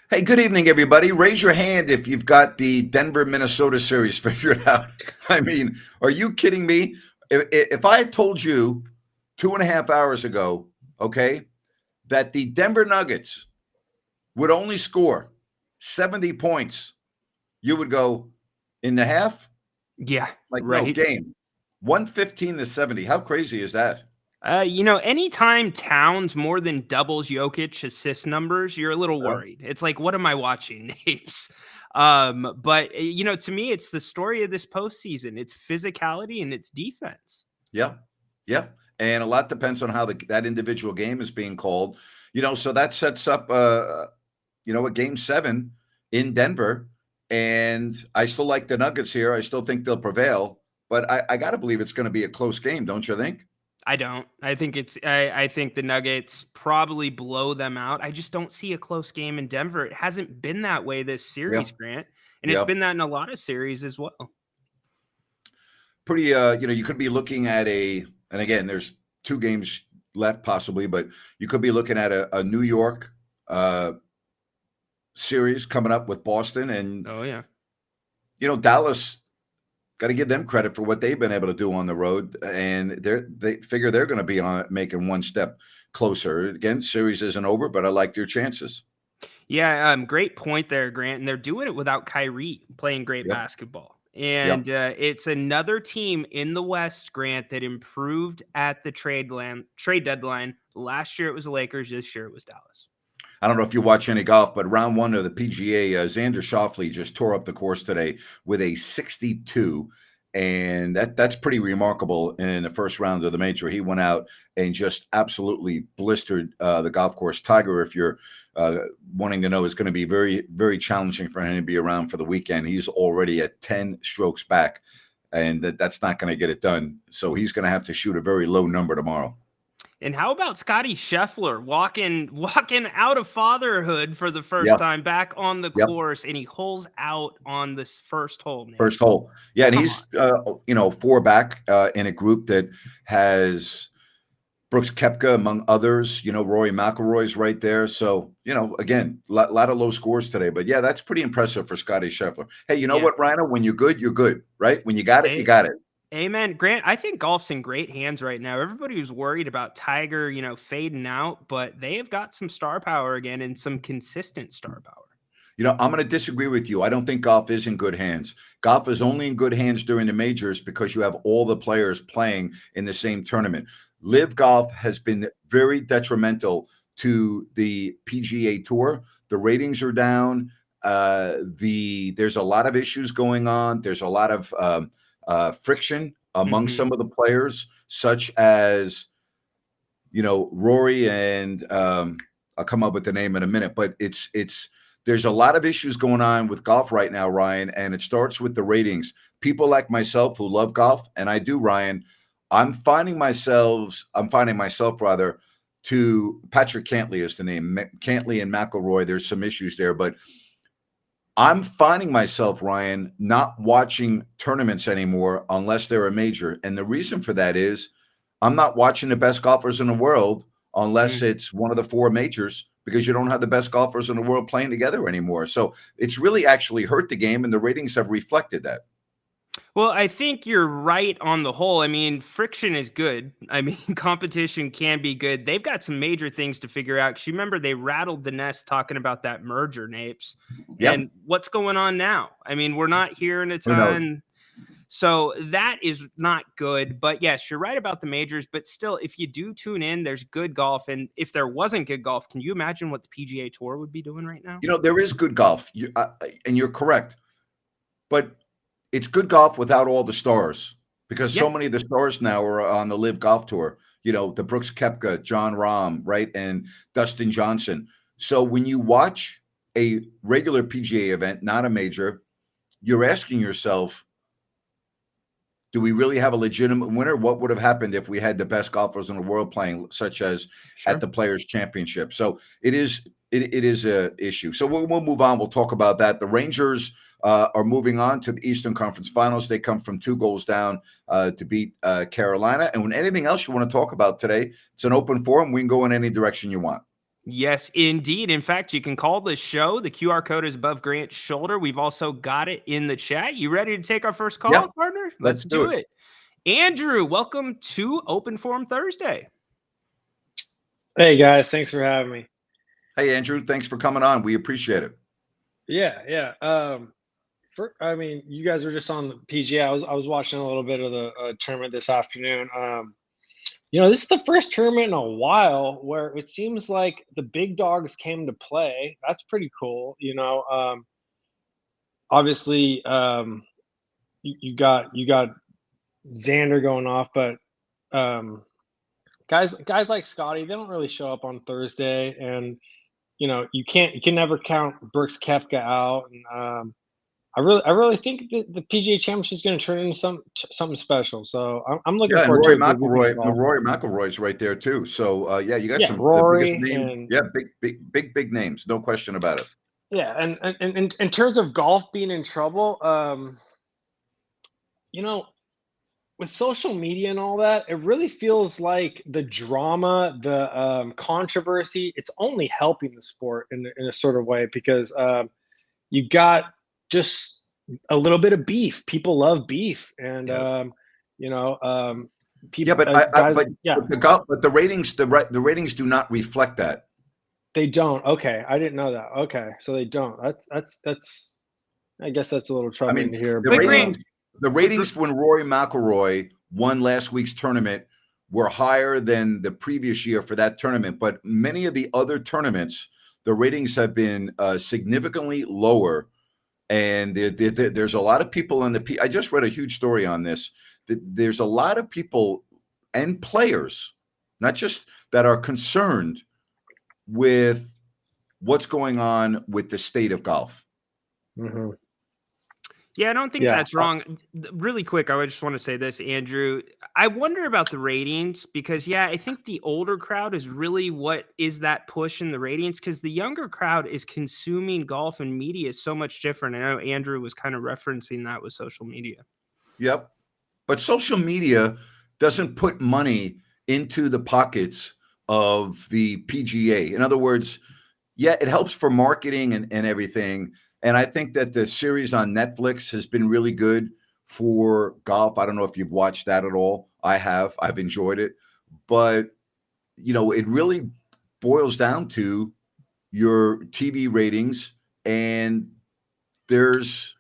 Hey, good evening, everybody. Raise your hand if you've got the Denver, Minnesota series figured out. I mean, are you kidding me? If I had told you 2.5 hours ago, okay, that the Denver Nuggets would only score 70 points, you would go in the half? Yeah, Like, no, right. game. 115 to 70. How crazy is that? Anytime Towns more than doubles Jokic assist numbers, you're a little Yeah. worried. It's like, what am I watching, Napes? But to me, it's the story of this postseason. It's physicality and it's defense. Yeah. Yeah. And a lot depends on how that individual game is being called. So that sets up a game seven in Denver. And I still like the Nuggets here. I still think they'll prevail, but I got to believe it's going to be a close game, don't you think? I don't. I think it's. I think the Nuggets probably blow them out. I just don't see a close game in Denver. It hasn't been that way this Yeah. series, Grant, and it's Yeah. been that in a lot of series as well. Pretty, you could be looking at and again, there's two games left possibly, but you could be looking at a New York uh, series coming up with Boston. And, Oh yeah. Dallas, got to give them credit for what they've been able to do on the road, and they figure they're going to be on making one step closer. Again, series isn't over, but I like their chances. Yeah, great point there, Grant. And they're doing it without Kyrie playing great Yep, basketball. yep. And it's another team in the West, Grant, that improved at the trade deadline. Last year it was the Lakers. This year it was Dallas. I don't know if you watch any golf, but round one of the PGA, Xander Schauffele just tore up the course today with a 62, and that's pretty remarkable. In the first round of the major, he went out and just absolutely blistered the golf course. Tiger, if you're wanting to know, is going to be very, very challenging for him to be around for the weekend. He's already at 10 strokes back, and that's not going to get it done. So he's going to have to shoot a very low number tomorrow. And how about Scotty Scheffler walking out of fatherhood for the first Yeah, time back on the yep. course, and he holes out on this first hole, First Napes. hole. Yeah, and Come on. he's, four back in a group that has Brooks Koepka, among others. Rory McIlroy's right there. So, again, lot of low scores today. But, yeah, that's pretty impressive for Scotty Scheffler. Hey, you know Yeah. what, Ryno? When you're good, right? When you got it, you Hey, got it. amen. Grant, I think golf's in great hands right now. Everybody was worried about Tiger, fading out, but they have got some star power again and some consistent star power. I'm going to disagree with you. I don't think golf is in good hands. Golf is only in good hands during the majors because you have all the players playing in the same tournament. Live Golf has been very detrimental to the PGA Tour. The ratings are down. There's a lot of issues going on. There's a lot of friction among Mhm. some of the players, such as Rory and I'll come up with the name in a minute, but it's there's a lot of issues going on with golf right now, Ryan, and it starts with the ratings. People like myself who love golf, and I do, Ryan. I'm finding myself rather to Patrick Cantley is the name. Cantley and McIlroy. There's some issues there, but I'm finding myself, Ryan, not watching tournaments anymore unless they're a major. And the reason for that is I'm not watching the best golfers in the world unless Mm. it's one of the four majors because you don't have the best golfers in the world playing together anymore. So it's really actually hurt the game, and the ratings have reflected that. Well, I think you're right on the whole. I mean, friction is good. I mean, competition can be good. They've got some major things to figure out. 'Cause you remember they rattled the nest talking about that merger, Napes. Yep. And what's going on now? I mean, we're not hearing a Who knows? ton. So that is not good. But yes, you're right about the majors. But still, if you do tune in, there's good golf. And if there wasn't good golf, can you imagine what the PGA Tour would be doing right now? There is good golf, and you're correct. But it's good golf without all the stars because Yeah. so many of the stars now are on the Live Golf Tour. The Brooks Koepka, John Rahm, right, and Dustin Johnson. So when you watch a regular PGA event, not a major, you're asking yourself, do we really have a legitimate winner? What would have happened if we had the best golfers in the world playing, such as at Sure. the Players Championship? So it is a issue. So we'll move on. We'll talk about that. The Rangers are moving on to the Eastern Conference Finals. They come from 2 goals down to beat Carolina. And when anything else you want to talk about today, it's an open forum. We can go in any direction you want. Yes, indeed. In fact, you can call the show. The QR code is above Grant's shoulder. We've also got it in the chat. You ready to take our first call, Yep, partner? let's Let's do do it. it. Andrew, welcome to Open Forum Thursday. Hey guys, thanks for having me. Hey, Andrew, thanks for coming on. We appreciate it. Yeah. I mean, you guys were just on the PGA. I was watching a little bit of the tournament this afternoon. This is the first tournament in a while where it seems like the big dogs came to play. That's pretty cool. Obviously, you got Xander going off, but guys like Scotty, they don't really show up on Thursday, and you can never count Brooks Koepka out. And I really think that the PGA Championship is going to turn into something special. So I'm looking Yeah, and forward to Rory a good weekend of golf. McIlroy's right there too. So yeah, you got Yeah, some the biggest Rory name. and Yeah, big names, no question about it. yeah, and in terms of golf being in trouble, with social media and all that, it really feels like the drama, the controversy, it's only helping the sport in a sort of way because you got just a little bit of beef. People love beef, and Yeah. people, Yeah, but guys, but the ratings, the ratings do not reflect that. they don't. Okay, I didn't know that. Okay, so they don't. That's. I guess that's a little I troubling mean, to hear. the But ratings when Rory McIlroy won last week's tournament were higher than the previous year for that tournament. But many of the other tournaments, the ratings have been significantly lower. And there's a lot of people in I just read a huge story on this. There's a lot of people and players, not just that, are concerned with what's going on with the state of golf. mm-hmm. Yeah, I don't think that's wrong. Really quick, I just want to say this, Andrew. I wonder about the ratings because, yeah, I think the older crowd is really what is that push in the ratings because the younger crowd is consuming golf and media so much different. I know Andrew was kind of referencing that with social media. Yep. But social media doesn't put money into the pockets of the PGA. In other words, yeah, it helps for marketing and everything. And I think that the series on Netflix has been really good for golf. I don't know if you've watched that at all. I have. I've enjoyed it. But, it really boils down to your TV ratings. And there's,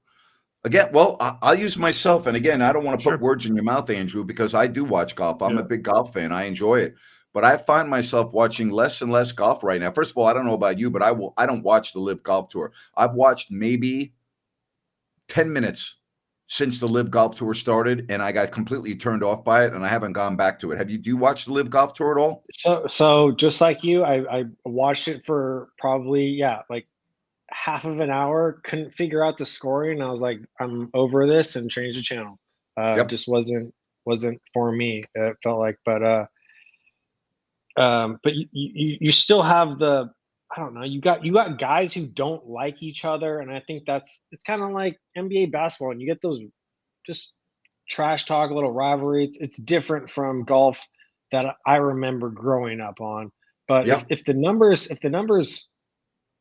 again, well, I'll use myself. And again, I don't want to put words in your mouth, Andrew, because I do watch golf. I'm a big golf fan. I enjoy it. But I find myself watching less and less golf right now. First of all, I don't know about you, but I don't watch the Live Golf Tour. I've watched maybe 10 minutes since the Live Golf Tour started, and I got completely turned off by it, and I haven't gone back to it. Do you watch the Live Golf Tour at all? So just like you, I watched it for probably like half of an hour. Couldn't figure out the scoring. I was like, I'm over this, and changed the channel. It just wasn't for me. It felt like, but you still have the, I don't know, you got guys who don't like each other, and I think it's kind of like NBA basketball, and you get those just trash talk, little rivalry. It's different from golf that I remember growing up on. But if the numbers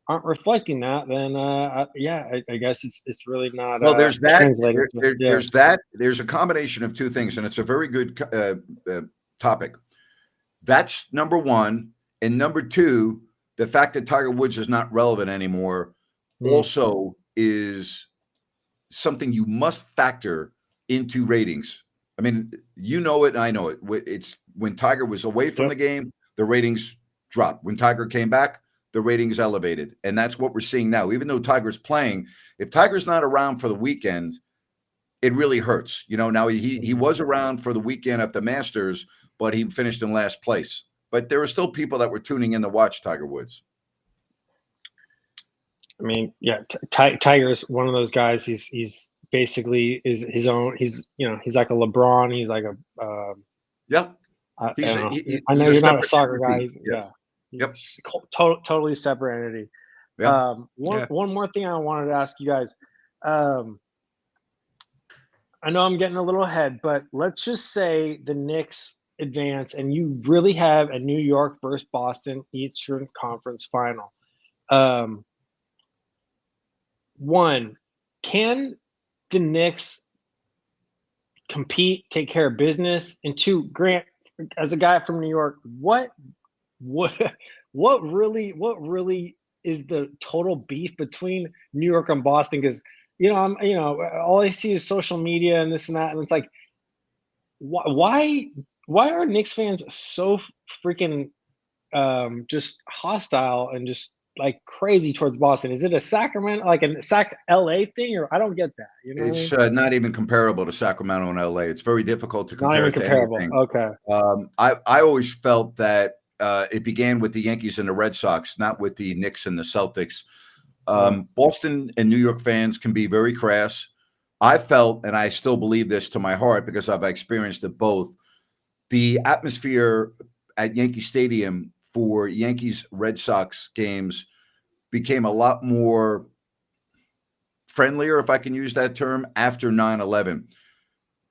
aren't reflecting that, then I guess it's really not. Well, there's that. Translated. There's that. There's a combination of two things, and it's a very good topic. That's number one. And number two, the fact that Tiger Woods is not relevant anymore also is something you must factor into ratings. I mean, you know it, and I know it. It's when Tiger was away from the game, the ratings dropped. When Tiger came back, the ratings elevated. And that's what we're seeing now. Even though Tiger's playing, if Tiger's not around for the weekend, it really hurts. Now he was around for the weekend at the Masters, but he finished in last place. But there were still people that were tuning in to watch Tiger Woods. I mean, yeah, Tiger's one of those guys. He's basically is his own. He's like a LeBron. He's like a I know you're not a soccer guy. He's totally separate entity. One more thing I wanted to ask you guys. I know I'm getting a little ahead, but let's just say the Knicks advance and you really have a New York versus Boston Eastern Conference final. One, can the Knicks compete, take care of business? And two, Grant, as a guy from New York, what really is the total beef between New York and Boston? Because all I see is social media and this and that, and it's like, why are Knicks fans so freaking just hostile and just like crazy towards Boston? Is it a Sacramento, like a LA thing, or I don't get that? You know what I mean? It's not even comparable to Sacramento and LA. It's very difficult to Not compare even it to comparable. anything. Okay. I always felt that it began with the Yankees and the Red Sox, not with the Knicks and the Celtics. Boston and New York fans can be very crass. I felt, and I still believe this to my heart because I've experienced it both, the atmosphere at Yankee Stadium for Yankees Red Sox games became a lot more friendlier, if I can use that term, after 9/11.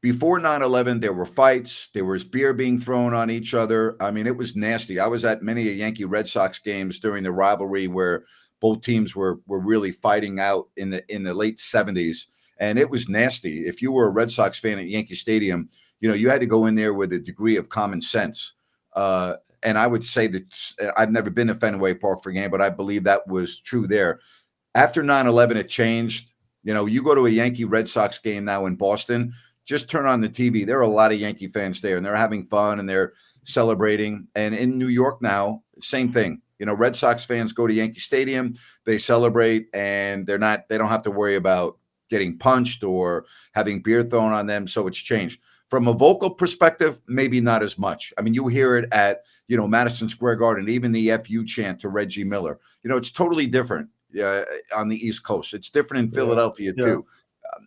Before 9/11, there were fights. There was beer being thrown on each other. I mean, it was nasty. I was at many a Yankee Red Sox games during the rivalry where both teams were really fighting out in the late 70s, and it was nasty. If you were a Red Sox fan at Yankee Stadium, you had to go in there with a degree of common sense. And I would say that I've never been to Fenway Park for a game, but I believe that was true there. After 9/11, it changed. You go to a Yankee Red Sox game now in Boston, just turn on the TV. There are a lot of Yankee fans there, and they're having fun and they're celebrating. And in New York now, same thing. Red Sox fans go to Yankee Stadium, they celebrate, and they don't have to worry about getting punched or having beer thrown on them. So it's changed. From a vocal perspective, maybe not as much. I mean, you hear it at, Madison Square Garden, even the FU chant to Reggie Miller. It's totally different on the East Coast. It's different in Philadelphia too.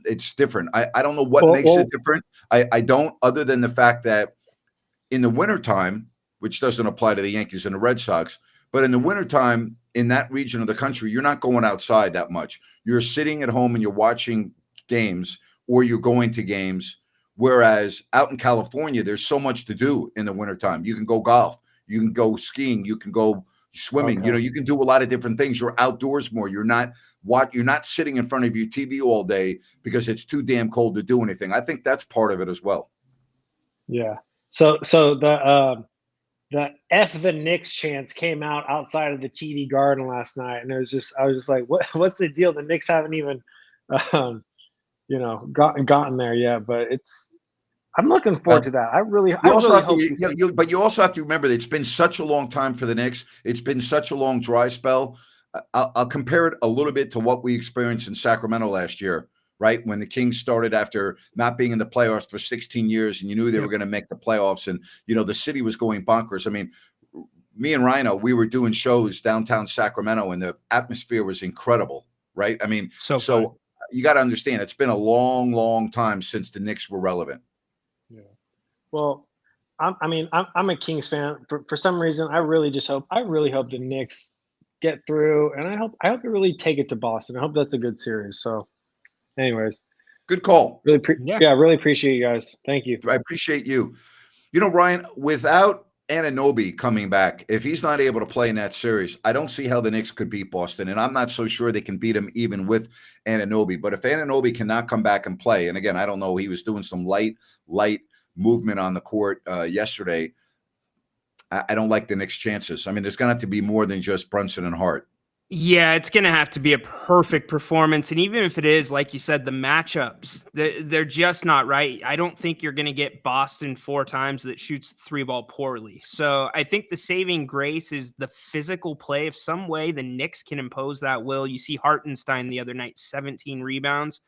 It's different. I don't know what makes it different. I don't, other than the fact that in the wintertime, which doesn't apply to the Yankees and the Red Sox, but in the wintertime in that region of the country, you're not going outside that much. You're sitting at home and you're watching games or you're going to games. Whereas out in California, there's so much to do in the wintertime. You can go golf, you can go skiing, you can go swimming. Okay. You can do a lot of different things. You're outdoors more. You're not sitting in front of your TV all day because it's too damn cold to do anything. I think that's part of it as well. Yeah. So the F the Knicks chants came out outside of the TD Garden last night, and I was just like, what's the deal? The Knicks haven't even gotten there yet, but I'm looking forward to that. I really hope. But you also have to remember that it's been such a long time for the Knicks. It's been such a long dry spell. I'll compare it a little bit to what we experienced in Sacramento last year, right? When the Kings started after not being in the playoffs for 16 years, and you knew they were going to make the playoffs, and the city was going bonkers. I mean, me and Ryno, we were doing shows downtown Sacramento, and the atmosphere was incredible, right? I mean, so you got to understand, it's been a long, long time since the Knicks were relevant. Yeah. Well, I'm a Kings fan. For some reason, I really hope the Knicks get through, and I hope they really take it to Boston. I hope that's a good series. So, anyways, good call. Really, really appreciate you guys. Thank you. I appreciate you. Ryan, without Anunoby coming back, if he's not able to play in that series, I don't see how the Knicks could beat Boston, and I'm not so sure they can beat him even with Anunoby. But if Anunoby cannot come back and play, and again, I don't know, he was doing some light movement on the court yesterday. I don't like the Knicks' chances. I mean, there's going to have to be more than just Brunson and Hart. Yeah, it's going to have to be a perfect performance. And even if it is, like you said, the matchups, they're just not right. I don't think you're going to get Boston 4 times that shoots the 3-ball poorly. So I think the saving grace is the physical play. If some way the Knicks can impose that will. You see Hartenstein the other night, 17 rebounds.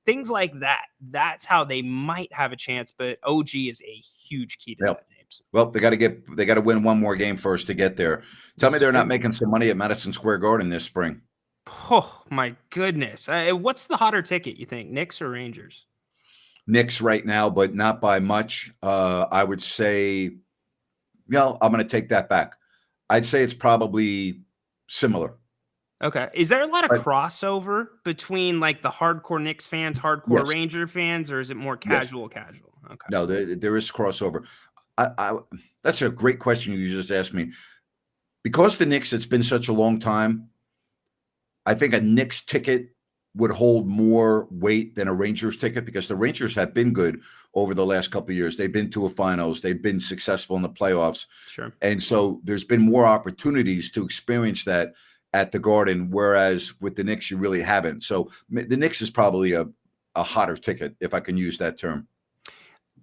Things like that. That's how they might have a chance. But OG is a huge key to that. Well, they got to win one more game first to get there. Tell me they're not making some money at Madison Square Garden this spring. Oh my goodness. What's the hotter ticket, you think? Knicks or Rangers? Knicks right now, but not by much. I would say, I'm going to take that back. I'd say it's probably similar. Okay. Is there a lot of crossover between like the hardcore Knicks fans, hardcore Ranger fans, or is it more casual? Okay. No, there is crossover. That's a great question you just asked me. Because the Knicks, it's been such a long time, I think a Knicks ticket would hold more weight than a Rangers ticket because the Rangers have been good over the last couple of years. They've been to a finals. They've been successful in the playoffs. Sure. And so there's been more opportunities to experience that at the Garden, whereas with the Knicks, you really haven't. So the Knicks is probably a hotter ticket, if I can use that term.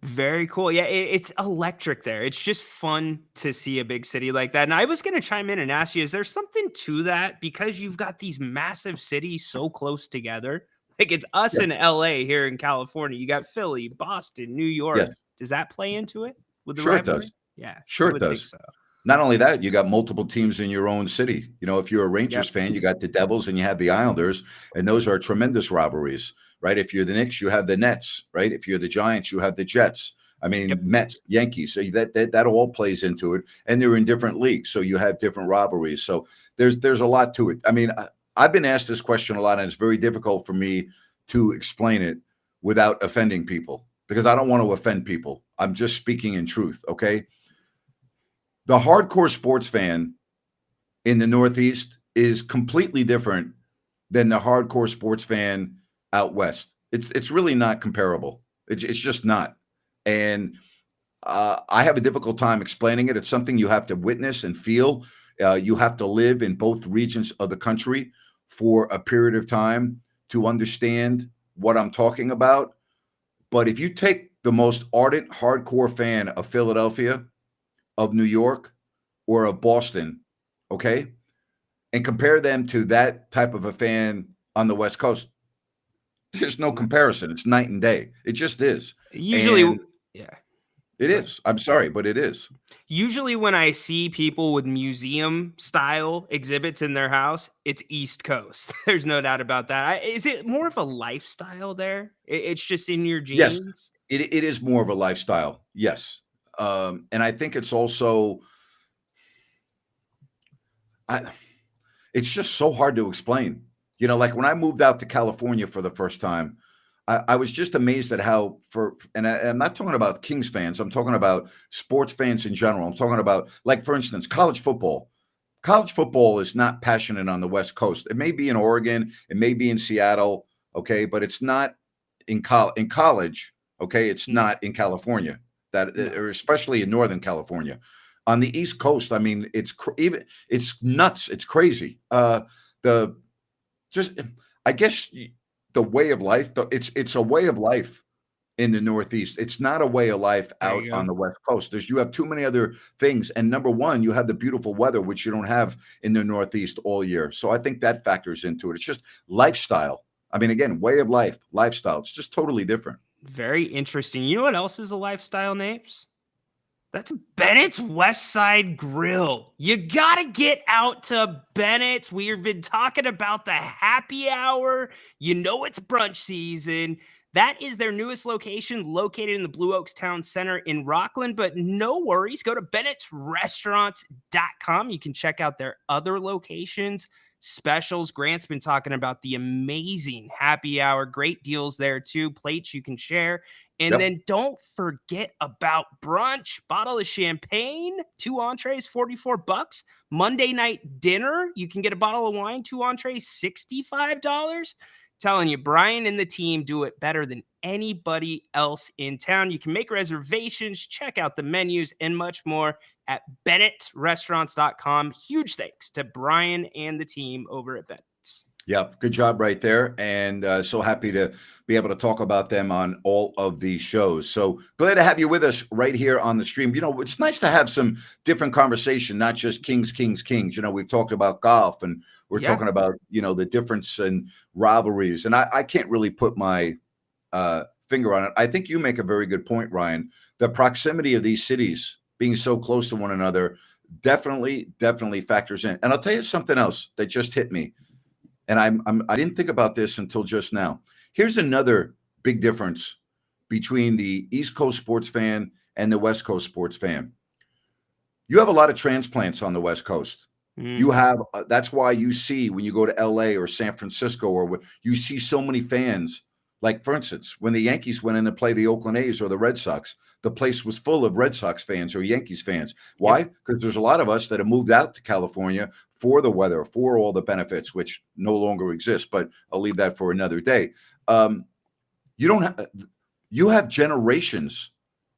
Very cool. Yeah, it's electric there. It's just fun to see a big city like that. And I was going to chime in and ask you, is there something to that? Because you've got these massive cities so close together. Like it's us Yes. in LA here in California. You got Philly, Boston, New York. Yes. Does that play into it with the Sure it rivalry? does. Yeah, Sure I it would think does. so. Not only that, you got multiple teams in your own city. You know, if you're a Rangers Yep. fan, you got the Devils and you have the Islanders, and those are tremendous rivalries, right? If you're the Knicks, you have the Nets, right? If you're the Giants, you have the Jets. I mean, Yep. Mets, Yankees. So that all plays into it, and they're in different leagues, so you have different rivalries. So there's a lot to it. I mean, I've been asked this question a lot, and it's very difficult for me to explain it without offending people because I don't want to offend people. I'm just speaking in truth, okay? The hardcore sports fan in the Northeast is completely different than the hardcore sports fan out west. It's really not comparable. It's just not. And I have a difficult time explaining it. It's something you have to witness and feel. You have to live in both regions of the country for a period of time to understand what I'm talking about. But if you take the most ardent, hardcore fan of Philadelphia, of New York, or of Boston, okay, and compare them to that type of a fan on the West Coast, there's no comparison. It's night and day. It just is. Usually, And yeah. it is. I'm sorry, but it is. Usually when I see people with museum style exhibits in their house, it's East Coast. There's no doubt about that. Is it more of a lifestyle there? It's just in your Yes, genes? it is more of a lifestyle. Yes. And I think it's also, it's just so hard to explain. You know, like when I moved out to California for the first time, I was just amazed at how I'm not talking about Kings fans. I'm talking about sports fans in general. I'm talking about, like, for instance, college football. College football is not passionate on the West Coast. It may be in Oregon, it may be in Seattle, okay, but it's not in college, okay. It's not in California, or especially in Northern California. On the East Coast, I mean, it's nuts. It's crazy. The just I guess the way of life. It's a way of life in the Northeast. It's not a way of life There out you on go. the West Coast. You have too many other things. And number one, you have the beautiful weather, which you don't have in the Northeast all year. So I think that factors into it. It's just lifestyle. I mean, again, way of life, lifestyle. It's just totally different. Very interesting. You know what else is a lifestyle, Napes? That's Bennett's West Side Grill. You got to get out to Bennett's. We've been talking about the happy hour. You know it's brunch season. That is their newest location located in the Blue Oaks Town Center in Rockland. But no worries. Go to bennettsrestaurants.com. You can check out their other locations, specials. Grant's been talking about the amazing happy hour. Great deals there too. Plates you can share. And Yep. then don't forget about brunch. Bottle of champagne, 2 entrees, $44. Monday night dinner, you can get a bottle of wine, 2 entrees, $65. Telling you, Brian and the team do it better than anybody else in town. You can make reservations, check out the menus, and much more at bennettrestaurants.com. Huge thanks to Brian and the team over at Bennett's. Yeah, good job right there. And so happy to be able to talk about them on all of these shows. So glad to have you with us right here on the stream. You know, it's nice to have some different conversation, not just Kings, Kings, Kings. You know, we've talked about golf and we're talking about, you know, the difference in rivalries. And I can't really put my finger on it. I think you make a very good point, Ryan. The proximity of these cities being so close to one another definitely factors in. And I'll tell you something else that just hit me. And I didn't think about this until just now. Here's another big difference between the East Coast sports fan and the West Coast sports fan. You have a lot of transplants on the West Coast. You have that's why you see when you go to LA or San Francisco or you see so many fans Like, for instance, when the Yankees went in to play the Oakland A's or the Red Sox, the place was full of Red Sox fans or Yankees fans. Why? Because there's a lot of us that have moved out to California for the weather, for all the benefits, which no longer exist, but I'll leave that for another day. You don't have, you have generations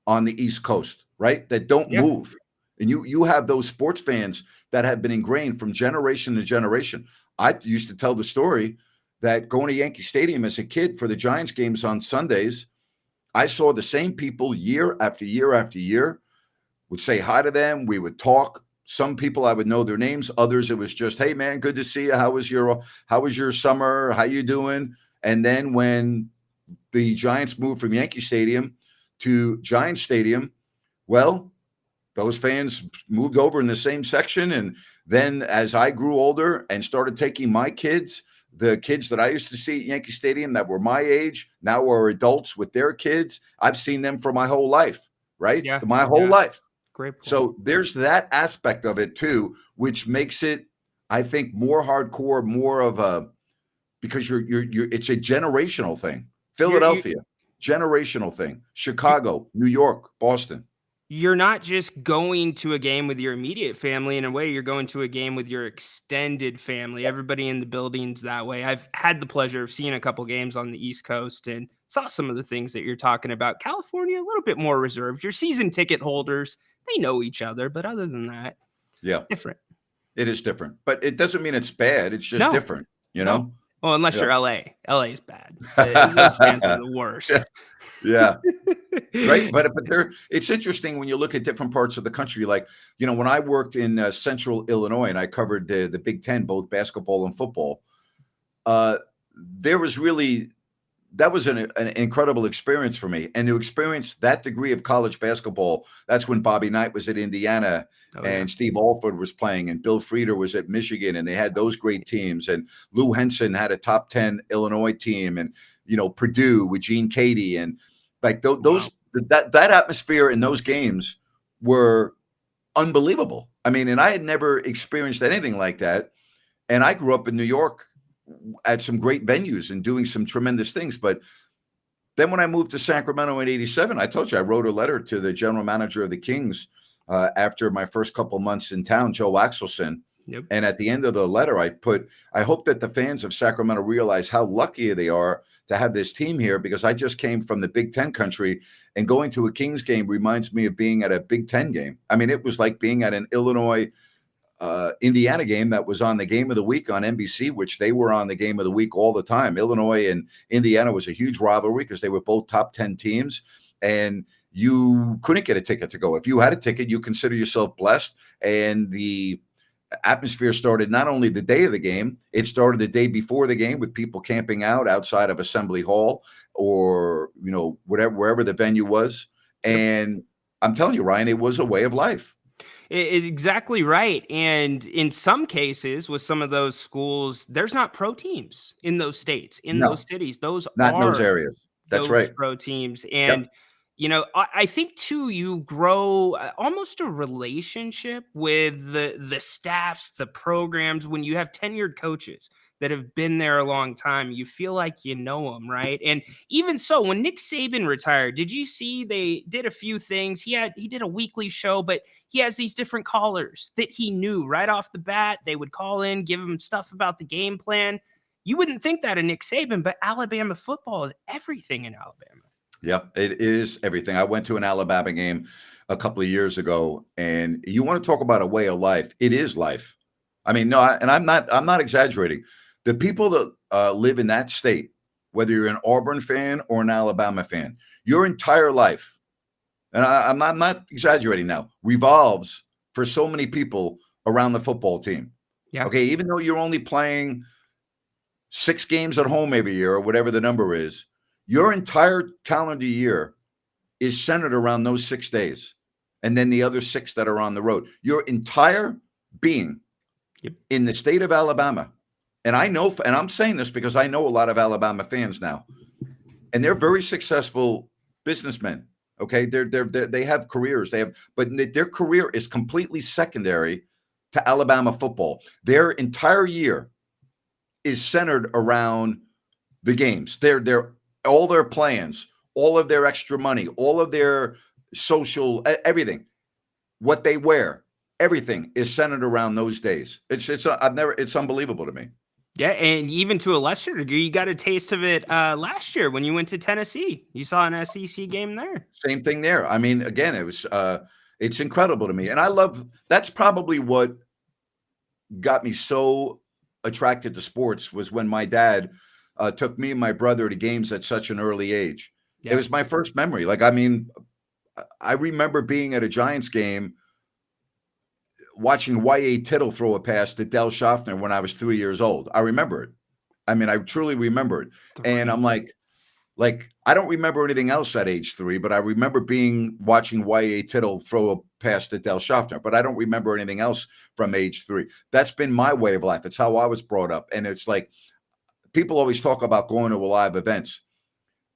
on the East Coast, right, that don't move. And you have those sports fans that have been ingrained from generation to generation. I used to tell the story that going to Yankee Stadium as a kid for the Giants games on Sundays, I saw the same people year after year after year, would say hi to them. We would talk. Some people I would know their names. Others, it was just, hey, man, good to see you. How was your summer? How you doing? And then when the Giants moved from Yankee Stadium to Giants Stadium, well, those fans moved over in the same section. And then as I grew older and started taking my kids, the kids that I used to see at Yankee Stadium that were my age now are adults with their kids. I've seen them for my whole life, right? Yeah. My whole life. Great point. So there's that aspect of it too, which makes it, I think, more hardcore, more of a, because you're it's a generational thing. Philadelphia, generational thing. Chicago, New York, Boston. You're not just going to a game with your immediate family. In a way, you're going to a game with your extended family. Everybody in the building's that way. I've had the pleasure of seeing a couple games on the East Coast and saw some of the things that you're talking about. California, a little bit more reserved. Your season ticket holders, they know each other, but other than that, different. It is different, but it doesn't mean it's bad. It's just different, you know? Well, unless you're LA. LA is bad. Those fans are the worst. Yeah. Right. But it's interesting when you look at different parts of the country. Like, you know, when I worked in central Illinois and I covered the Big Ten, both basketball and football, there was really, that was an incredible experience for me. And to experience that degree of college basketball, that's when Bobby Knight was at Indiana and Steve Alford was playing and Bill Frieder was at Michigan, and they had those great teams. And Lou Henson had a top 10 Illinois team, and, you know, Purdue with Gene Cady, and like that atmosphere in those games were unbelievable. I mean, and I had never experienced anything like that. And I grew up in New York at some great venues and doing some tremendous things. But then when I moved to Sacramento in '87, I told you I wrote a letter to the general manager of the Kings after my first couple months in town, Joe Axelson. And at the end of the letter, I hope that the fans of Sacramento realize how lucky they are to have this team here, because I just came from the Big Ten country, and going to a Kings game reminds me of being at a Big Ten game. I mean, it was like being at an Illinois Indiana game that was on the game of the week on NBC, which they were on the game of the week all the time. Illinois and Indiana was a huge rivalry because they were both top 10 teams, and you couldn't get a ticket to go. If you had a ticket, you consider yourself blessed. And the atmosphere started not only the day of the game, it started the day before the game with people camping out outside of Assembly Hall or, you know, wherever the venue was. And I'm telling you, Ryan, it was a way of life. Exactly right. And in some cases, with some of those schools, there's not pro teams in those states, in those cities. Those not are in those areas. That's right. Pro teams. And you know, I think too, you grow almost a relationship with the staffs, the programs. When you have tenured coaches that have been there a long time, you feel like you know them, right? And even so, when Nick Saban retired, did you see they did a few things? He did a weekly show, but he has these different callers that he knew right off the bat. They would call in, give him stuff about the game plan. You wouldn't think that of Nick Saban, but Alabama football is everything in Alabama. Yeah, it is everything. I went to an Alabama game a couple of years ago, and you want to talk about a way of life. It is life. I mean, no, and I'm not exaggerating. The people that live in that state, whether you're an Auburn fan or an Alabama fan, your entire life, and I'm not exaggerating now, revolves for so many people around the football team. Yeah. Okay, even though you're only playing 6 games at home every year or whatever the number is, your entire calendar year is centered around those 6 days, and then the other 6 that are on the road. Your entire being in the state of Alabama, and I know, and I'm saying this because I know a lot of Alabama fans now, and they're very successful businessmen. Okay, they have careers, but their career is completely secondary to Alabama football. Their entire year is centered around the games. They're all their plans, all of their extra money, all of their social, everything, what they wear, everything is centered around those days. It's unbelievable to me. Yeah, and even to a lesser degree, you got a taste of it last year when you went to Tennessee. You saw an SEC game there. Same thing there. I mean, again, it's incredible to me. And that's probably what got me so attracted to sports was when my dad took me and my brother to games at such an early age. Yeah. It was my first memory. Like, I mean, I remember being at a Giants game watching Y.A. Tittle throw a pass to Del Schaffner when I was 3 years old. I remember it. I mean, I truly remember it. And I'm like, I don't remember anything else at age 3, but I remember watching Y.A. Tittle throw a pass to Del Schaffner, but I don't remember anything else from age 3. That's been my way of life. It's how I was brought up. And it's like, people always talk about going to live events.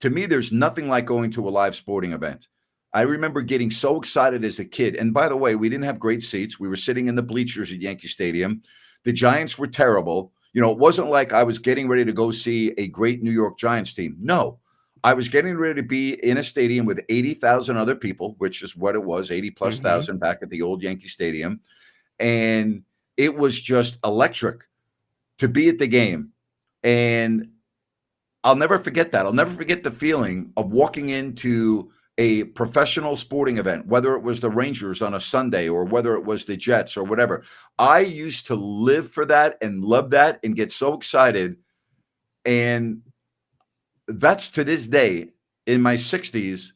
To me, there's nothing like going to a live sporting event. I remember getting so excited as a kid. And by the way, we didn't have great seats. We were sitting in the bleachers at Yankee Stadium. The Giants were terrible. You know, it wasn't like I was getting ready to go see a great New York Giants team. No, I was getting ready to be in a stadium with 80,000 other people, which is what it was, 80 plus thousand back at the old Yankee Stadium. And it was just electric to be at the game. And I'll never forget that. I'll never forget the feeling of walking into a professional sporting event, whether it was the Rangers on a Sunday or whether it was the Jets or whatever. I used to live for that and love that and get so excited. And that's to this day in my 60s,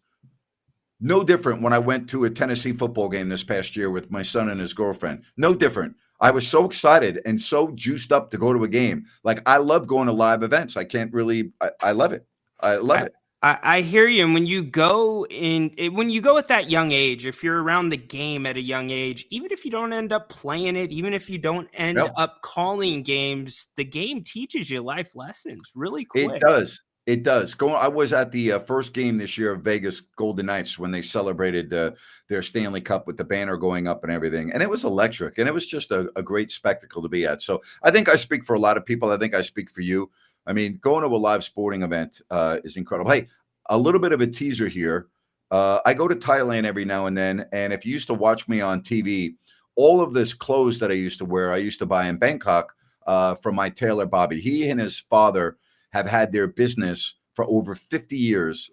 no different when I went to a Tennessee football game this past year with my son and his girlfriend. No different. I was so excited and so juiced up to go to a game. Like, I love going to live events. I love it. I love it. I hear you. And when you go at that young age, if you're around the game at a young age, even if you don't end up playing it, even if you don't end up calling games, the game teaches you life lessons really quick. It does. It does. I was at the first game this year of Vegas Golden Knights when they celebrated their Stanley Cup with the banner going up and everything. And it was electric. And it was just a great spectacle to be at. So I think I speak for a lot of people. I think I speak for you. I mean, going to a live sporting event is incredible. Hey, a little bit of a teaser here. I go to Thailand every now and then. And if you used to watch me on TV, all of this clothes that I used to wear, I used to buy in Bangkok from my tailor, Bobby. He and his father have had their business for over 50 years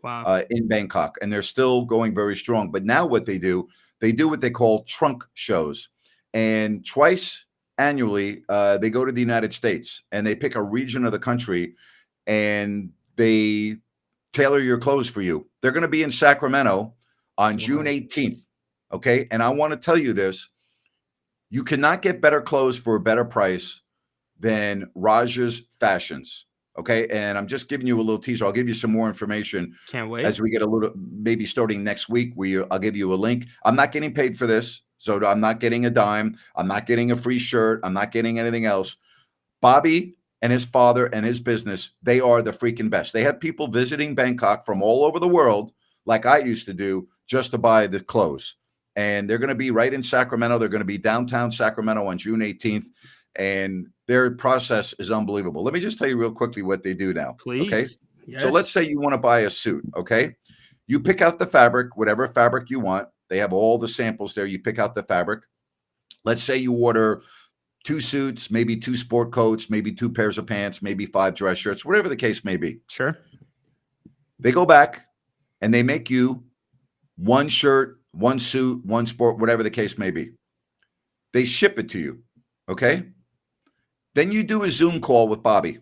in Bangkok, and they're still going very strong. But now what they do what they call trunk shows. And twice annually, they go to the United States, and they pick a region of the country, and they tailor your clothes for you. They're going to be in Sacramento on June 18th, okay? And I want to tell you this. You cannot get better clothes for a better price than Raja's Fashions. Okay. And I'm just giving you a little teaser. I'll give you some more information. Can't wait. As we get a little, maybe starting next week, I'll give you a link. I'm not getting paid for this. So I'm not getting a dime. I'm not getting a free shirt. I'm not getting anything else. Bobby and his father and his business, they are the freaking best. They have people visiting Bangkok from all over the world, like I used to do, just to buy the clothes. And they're going to be right in Sacramento. They're going to be downtown Sacramento on June 18th. And their process is unbelievable. Let me just tell you real quickly what they do now. Please. Okay. Yes. So let's say you want to buy a suit. Okay. You pick out the fabric, whatever fabric you want. They have all the samples there. You pick out the fabric. Let's say you order 2 suits, maybe 2 sport coats, maybe 2 pairs of pants, maybe 5 dress shirts, whatever the case may be. Sure. They go back and they make you 1 shirt, 1 suit, 1 sport, whatever the case may be. They ship it to you. Okay. Then you do a Zoom call with Bobby.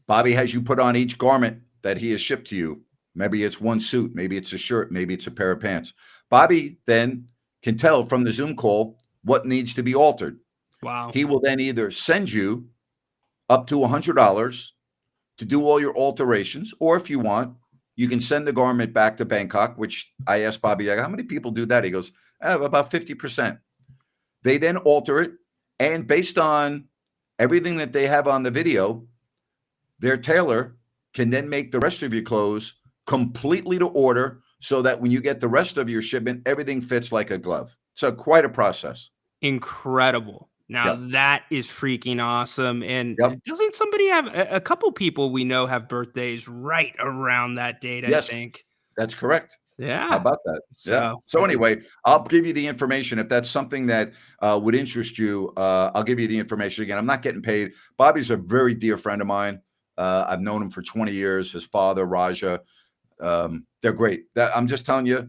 Bobby has you put on each garment that he has shipped to you. Maybe it's 1 suit, maybe it's a shirt, maybe it's a pair of pants. Bobby then can tell from the Zoom call what needs to be altered. Wow. He will then either send you up to $100 to do all your alterations, or if you want, you can send the garment back to Bangkok, which I asked Bobby, how many people do that? He goes, about 50%. They then alter it, and based on everything that they have on the video, their tailor can then make the rest of your clothes completely to order so that when you get the rest of your shipment, everything fits like a glove. So quite a process. Incredible. Now that is freaking awesome. And Yep. doesn't somebody have a couple people we know have birthdays right around that date, I Yes, think. that's correct. How Yeah. about that? Yeah. So So anyway, I'll give you the information. If that's something that would interest you, I'll give you the information again. I'm not getting paid. Bobby's a very dear friend of mine. I've known him for 20 years. His father, Raja, they're great. I'm just telling you,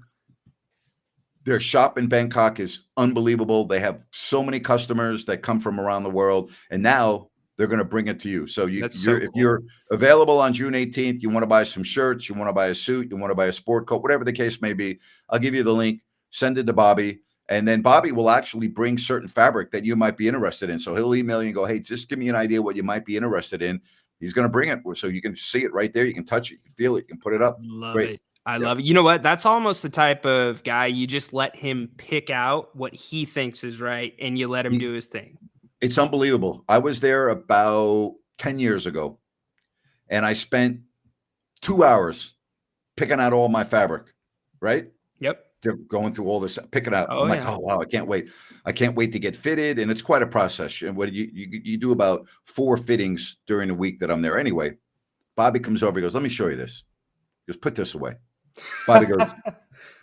their shop in Bangkok is unbelievable. They have so many customers that come from around the world, and now they're going to bring it to you. So if you're available on June 18th, you want to buy some shirts, you want to buy a suit, you want to buy a sport coat, whatever the case may be, I'll give you the link. Send it to Bobby, and then Bobby will actually bring certain fabric that you might be interested in. So he'll email you and go, "Hey, just give me an idea what you might be interested in." He's going to bring it, so you can see it right there. You can touch it, you can feel it, you can put it up. Love Great. it. I love it. You know what? That's almost the type of guy you just let him pick out what he thinks is right, and you let him do his thing. It's unbelievable. I was there about 10 years ago, and I spent 2 hours picking out all my fabric, right? Yep. They're going through all this, picking out. Oh, I'm like, yeah. oh, wow, I can't wait. I can't wait to get fitted. And it's quite a process. And what you do about 4 fittings during the week that I'm there. Anyway, Bobby comes over. He goes, "Let me show you this." He goes, "Put this away." Bobby goes,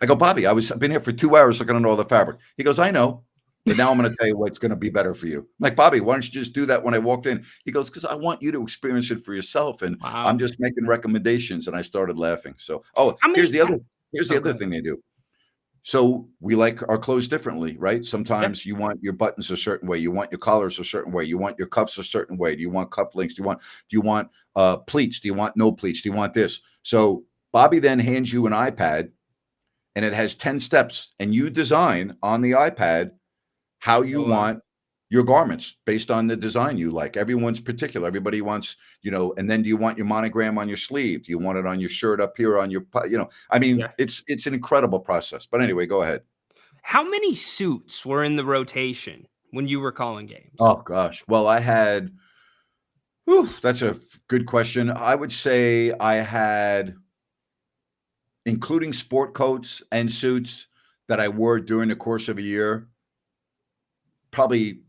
I go, "Bobby, I've been here for 2 hours looking at all the fabric." He goes, "I know, but now I'm going to tell you what's going to be better for you." I'm like, "Bobby, why don't you just do that when I walked in?" He goes, "Because I want you to experience it for yourself, and I'm just making recommendations." And I started laughing. So, here's the other thing they do. So we like our clothes differently, right? Sometimes you want your buttons a certain way, you want your collars a certain way, you want your cuffs a certain way. Do you want cufflinks? Do you want pleats? Do you want no pleats? Do you want this? So Bobby then hands you an iPad, and it has 10 steps, and you design on the iPad how you want your garments based on the design you like. Everyone's particular. Everybody wants, and then do you want your monogram on your sleeve? Do you want it on your shirt up here on your, it's an incredible process. But anyway, go ahead. How many suits were in the rotation when you were calling games? Oh gosh. Well, I had, that's a good question. I would say I had, including sport coats and suits that I wore during the course of a year, probably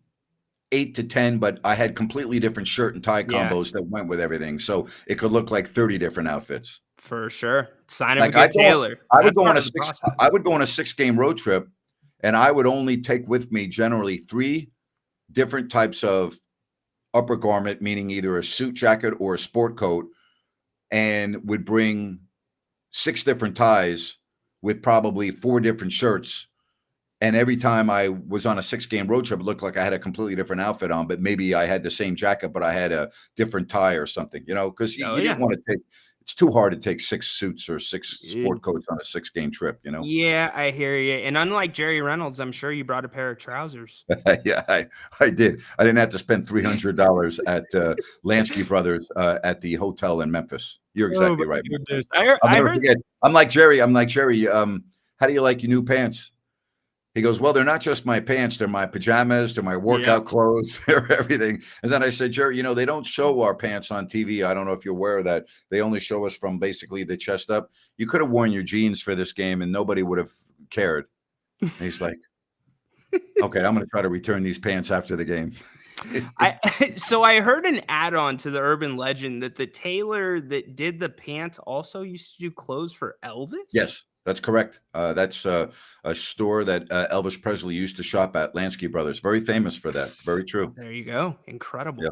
8 to 10, but I had completely different shirt and tie combos that went with everything. So it could look like 30 different outfits. For sure. Sign of a good tailor. I would go on a 6-game road trip, and I would only take with me generally 3 different types of upper garment, meaning either a suit jacket or a sport coat, and would bring 6 different ties with probably 4 different shirts. And every time I was on a 6-game road trip, it looked like I had a completely different outfit on, but maybe I had the same jacket, but I had a different tie or something, because you didn't want to take, it's too hard to take 6 suits or 6 sport coats on a 6-game trip, Yeah, I hear you. And unlike Jerry Reynolds, I'm sure you brought a pair of trousers. Yeah, I did. I didn't have to spend $300 at Lansky Brothers at the hotel in Memphis. You're exactly right. I'm like Jerry. How do you like your new pants? He goes, "Well, they're not just my pants. They're my pajamas. They're my workout clothes. They're everything." And then I said, "Jerry, they don't show our pants on TV. I don't know if you're aware of that. They only show us from basically the chest up. You could have worn your jeans for this game and nobody would have cared." And he's like, "Okay, I'm going to try to return these pants after the game." So I heard an add-on to the urban legend that the tailor that did the pants also used to do clothes for Elvis? Yes. That's correct. That's a store that Elvis Presley used to shop at, Lansky Brothers. Very famous for that. Very true. There you go. Incredible.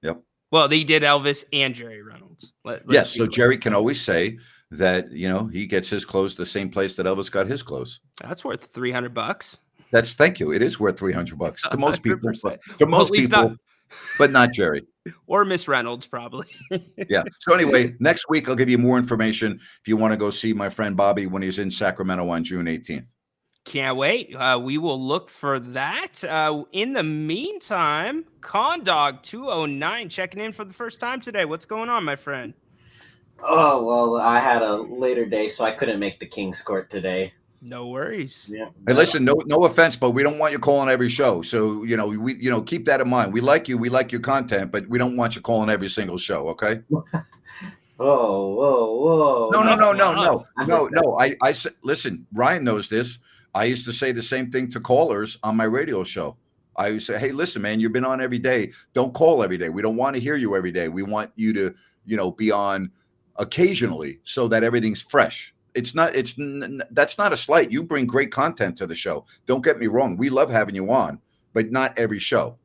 Yep. Well, they did Elvis and Jerry Reynolds. Yes. So Jerry can always say that, he gets his clothes the same place that Elvis got his clothes. That's worth $300. Thank you. It is worth $300 to most people. To most people, but not Jerry. Or Miss Reynolds, probably. Yeah. So anyway, next week I'll give you more information if you want to go see my friend Bobby when he's in Sacramento on June 18th. Can't wait. We will look for that. In the meantime, Condog 209 checking in for the first time today. What's going on, my friend? Oh, well, I had a later day, so I couldn't make the King's Court today. No worries. Yeah. Hey, listen, no offense, but we don't want you calling every show. So, we keep that in mind. We like you. We like your content, but we don't want you calling every single show. Okay. Whoa. No. I said, listen, Ryan knows this. I used to say the same thing to callers on my radio show. I would say, hey, listen, man, you've been on every day. Don't call every day. We don't want to hear you every day. We want you to, be on occasionally so that everything's fresh. That's not a slight. You bring great content to the show. Don't get me wrong. We love having you on, but not every show.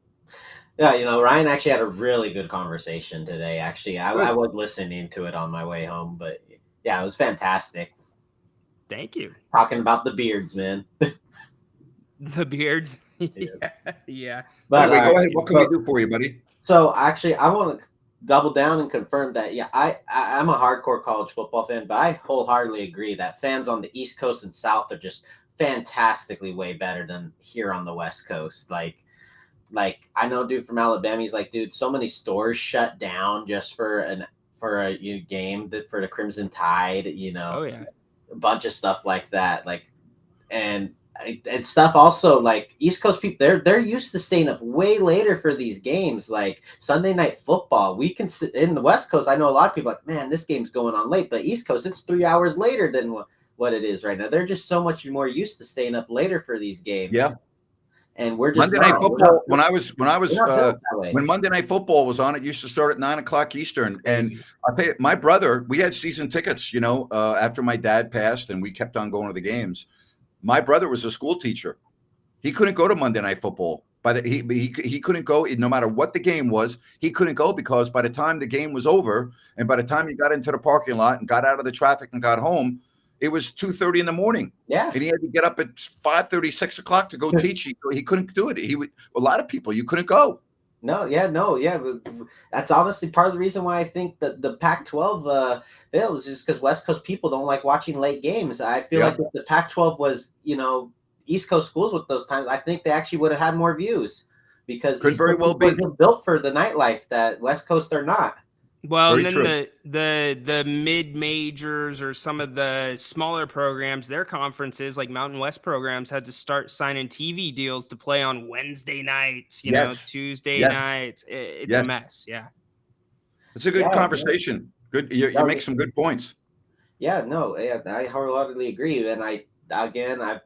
Yeah, Ryan actually had a really good conversation today. Actually, I Good. was listening to it on my way home, but yeah, it was fantastic. Thank you. Talking about the beards, man. The beards. Yeah. But But anyway, go ahead. What can we do for you, buddy? So actually, I want to double down and confirm that I'm a hardcore college football fan, but I wholeheartedly agree that fans on the East Coast and South are just fantastically way better than here on the West Coast. Like I know dude from Alabama, he's like, dude, so many stores shut down just for a game that for the Crimson Tide, Oh yeah. a bunch of stuff like that, and stuff also like East Coast people, they're used to staying up way later for these games, like Sunday Night Football. We can sit in the West Coast. I know a lot of people like, man, this game's going on late, but East Coast, it's 3 hours later than what it is right now. They're just so much more used to staying up later for these games. Yeah. And we're just Monday Night Football. When when Monday Night Football was on, it used to start at 9:00 Eastern. And I tell you, my brother, we had season tickets. After my dad passed, and we kept on going to the games. My brother was a school teacher. He couldn't go to Monday Night Football. He couldn't go no matter what the game was. He couldn't go because by the time the game was over, and by the time he got into the parking lot and got out of the traffic and got home, it was 2:30 in the morning. Yeah. And he had to get up at 5:30, 6 o'clock to go teach. He couldn't do it. A lot of people, you couldn't go. No. That's honestly part of the reason why I think that the Pac-12 fails, is because West Coast people don't like watching late games. I feel like if the Pac-12 was, East Coast schools with those times, I think they actually would have had more views, because Could very well be built for the nightlife that West Coast are not. Well, Very and true. then the mid majors or some of the smaller programs, their conferences like Mountain West programs had to start signing TV deals to play on Wednesday nights, Tuesday nights. It's a mess. Yeah. It's a good conversation. Good. You make some good points. Yeah, no, I wholeheartedly agree. And I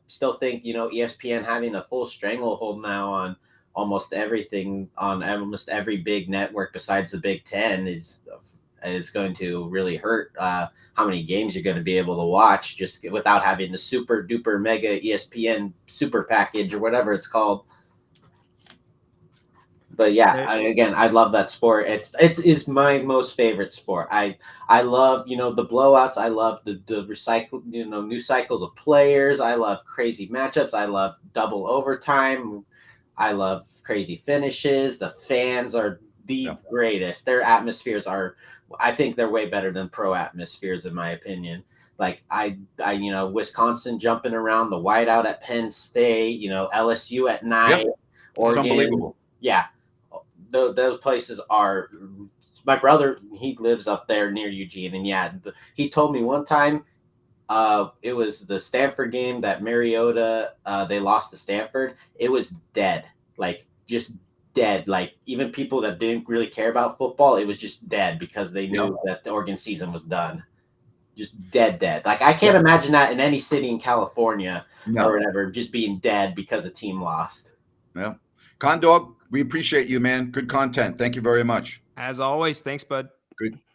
still think, ESPN having a full stranglehold now on almost everything, on almost every big network besides the Big Ten, is going to really hurt how many games you're going to be able to watch just without having the super duper mega ESPN super package or whatever it's called. But yeah, I love that sport. It is my most favorite sport. I love, the blowouts. I love the recycle, new cycles of players. I love crazy matchups. I love double overtime. I love crazy finishes. The fans are the greatest. Their atmospheres are, I think they're way better than pro atmospheres, in my opinion. Like I Wisconsin jumping around, the whiteout at Penn State, LSU at night. Oregon, it's unbelievable. Yeah. Those places are. My brother, he lives up there near Eugene, and he told me one time, it was the Stanford game that Mariota, they lost to Stanford. It was dead, like just dead. Like even people that didn't really care about football, it was just dead because they knew that the Oregon season was done. Just dead. Like I can't imagine that in any city in California or whatever, just being dead because a team lost. Yeah, Condog, we appreciate you, man. Good content. Thank you very much. As always, thanks, bud.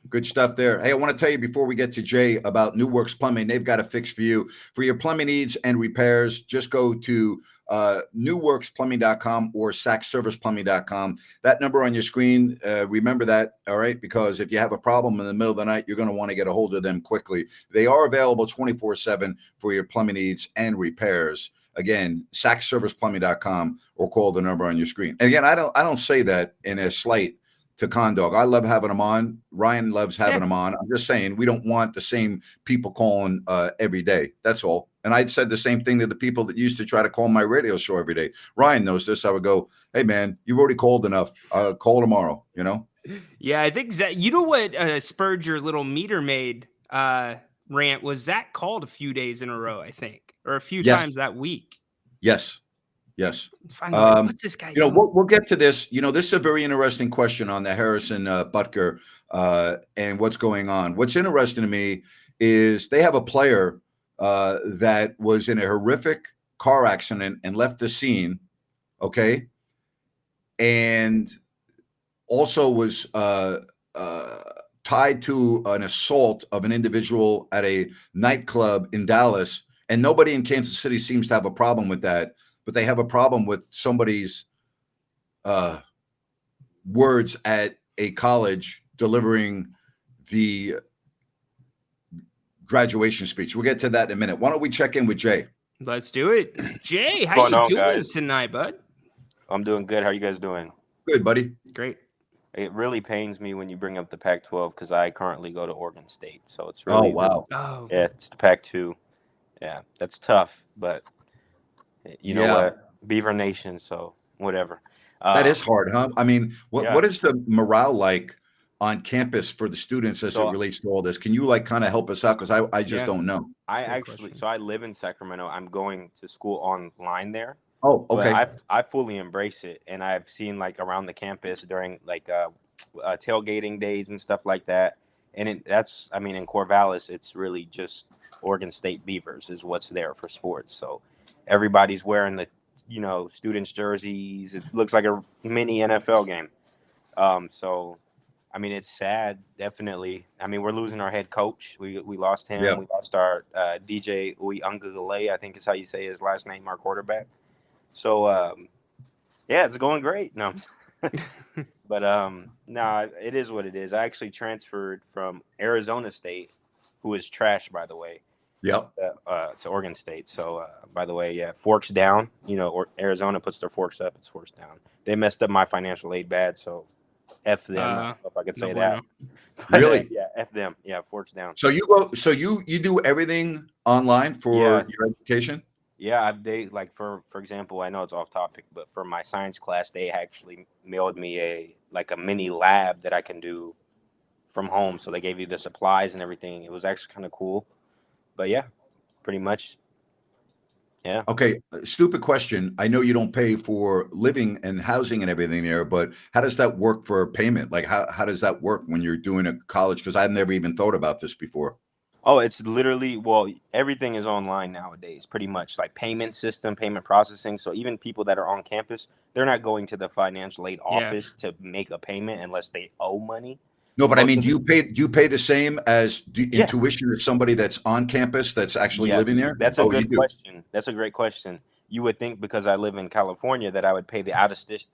Good stuff there. Hey, I want to tell you before we get to Jay about New Works Plumbing. They've got a fix for you. For your plumbing needs and repairs, just go to newworksplumbing.com or sackserviceplumbing.com. That number on your screen, remember that, all right? Because if you have a problem in the middle of the night, you're going to want to get a hold of them quickly. They are available 24/7 for your plumbing needs and repairs. Again, sackserviceplumbing.com or call the number on your screen. And again, I don't say that in a slight to Condog. I love having them on. Ryan loves having them on. I'm just saying we don't want the same people calling every day. That's all. And I said the same thing to the people that used to try to call my radio show every day. Ryan knows this. I would go, hey, man, you've already called enough. Call tomorrow, Yeah, I think you know what spurred your little meter maid rant was Zach called a few days in a row, I think, or a few times that week. Yes. What's this guy doing? We'll get to this. This is a very interesting question on the Harrison Butker and what's going on. What's interesting to me is they have a player that was in a horrific car accident and left the scene. Okay. and also was tied to an assault of an individual at a nightclub in Dallas. And nobody in Kansas City seems to have a problem with that, but they have a problem with somebody's words at a college delivering the graduation speech. We'll get to that in a minute. Why don't we check in with Jay? Let's do it. Jay, how going you on, doing guys? tonight, bud? I'm doing good. How are you guys doing? Good, buddy. Great. It really pains me when you bring up the Pac-12 because I currently go to Oregon State, so it's really wow. Oh, yeah, it's the Pac-2. Yeah, that's tough, but you know Yeah. what? Beaver Nation, so whatever. That is hard, huh? I mean, what yeah. what is the morale like on campus for the students as it So- relates to all this? Can you like kind of help us out? Because I just Yeah. don't know. I Good actually, question. so I live in Sacramento. I'm going to school online there. Oh, okay. But I fully embrace it, and I've seen like around the campus during like tailgating days and stuff like that. And that's, I mean, in Corvallis, it's really just Oregon State Beavers is what's there for sports. So everybody's wearing the, students' jerseys. It looks like a mini NFL game. So, I mean, it's sad, definitely. I mean, we're losing our head coach. We lost him. Yeah. We lost our DJ Uyunglele, I think is how you say his last name, our quarterback. So, yeah, it's going great. No, but no, it is what it is. I actually transferred from Arizona State, who is trash, by the way, Yep. to Oregon State. So, by the way, yeah, forks down. Arizona puts their forks up. It's forks down. They messed up my financial aid bad, so F them. I don't know if I could say that. But, Really? yeah, F them. Yeah, forks down. So you do everything online for your education? Yeah, for example, I know it's off topic, but for my science class, they actually mailed me a mini lab that I can do from home. So they gave you the supplies and everything. It was actually kind of cool. But yeah, pretty much. Yeah. Okay, stupid question. I know you don't pay for living and housing and everything there, but how does that work for payment? Like how does that work when you're doing a college? Because I've never even thought about this before. Oh, it's literally, everything is online nowadays, pretty much, like payment system, payment processing. So even people that are on campus, they're not going to the financial aid office to make a payment unless they owe money. No, but I mean, do you pay the same as Yeah. tuition as somebody that's on campus that's actually Yes, living there? That's a you good do. question. That's a great question. You would think because I live in California that I would pay the out of state.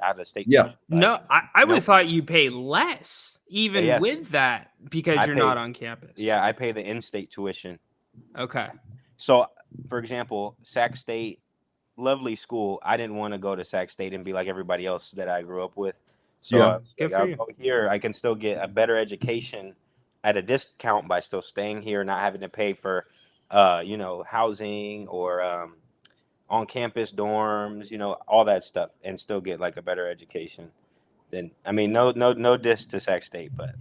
Yeah. tuition. No, I would Nope. have thought you pay less even Yes. with that because I you're pay- not on campus. Yeah, I pay the in-state tuition. Okay. So, for example, Sac State, lovely school. I didn't want to go to Sac State and be like everybody else that I grew up with. So Yeah. Good for I'll you. go here. I can still get a better education at a discount by still staying here, not having to pay for, housing or on-campus dorms, all that stuff, and still get like a better education. Then, I mean, no diss to Sac State, but.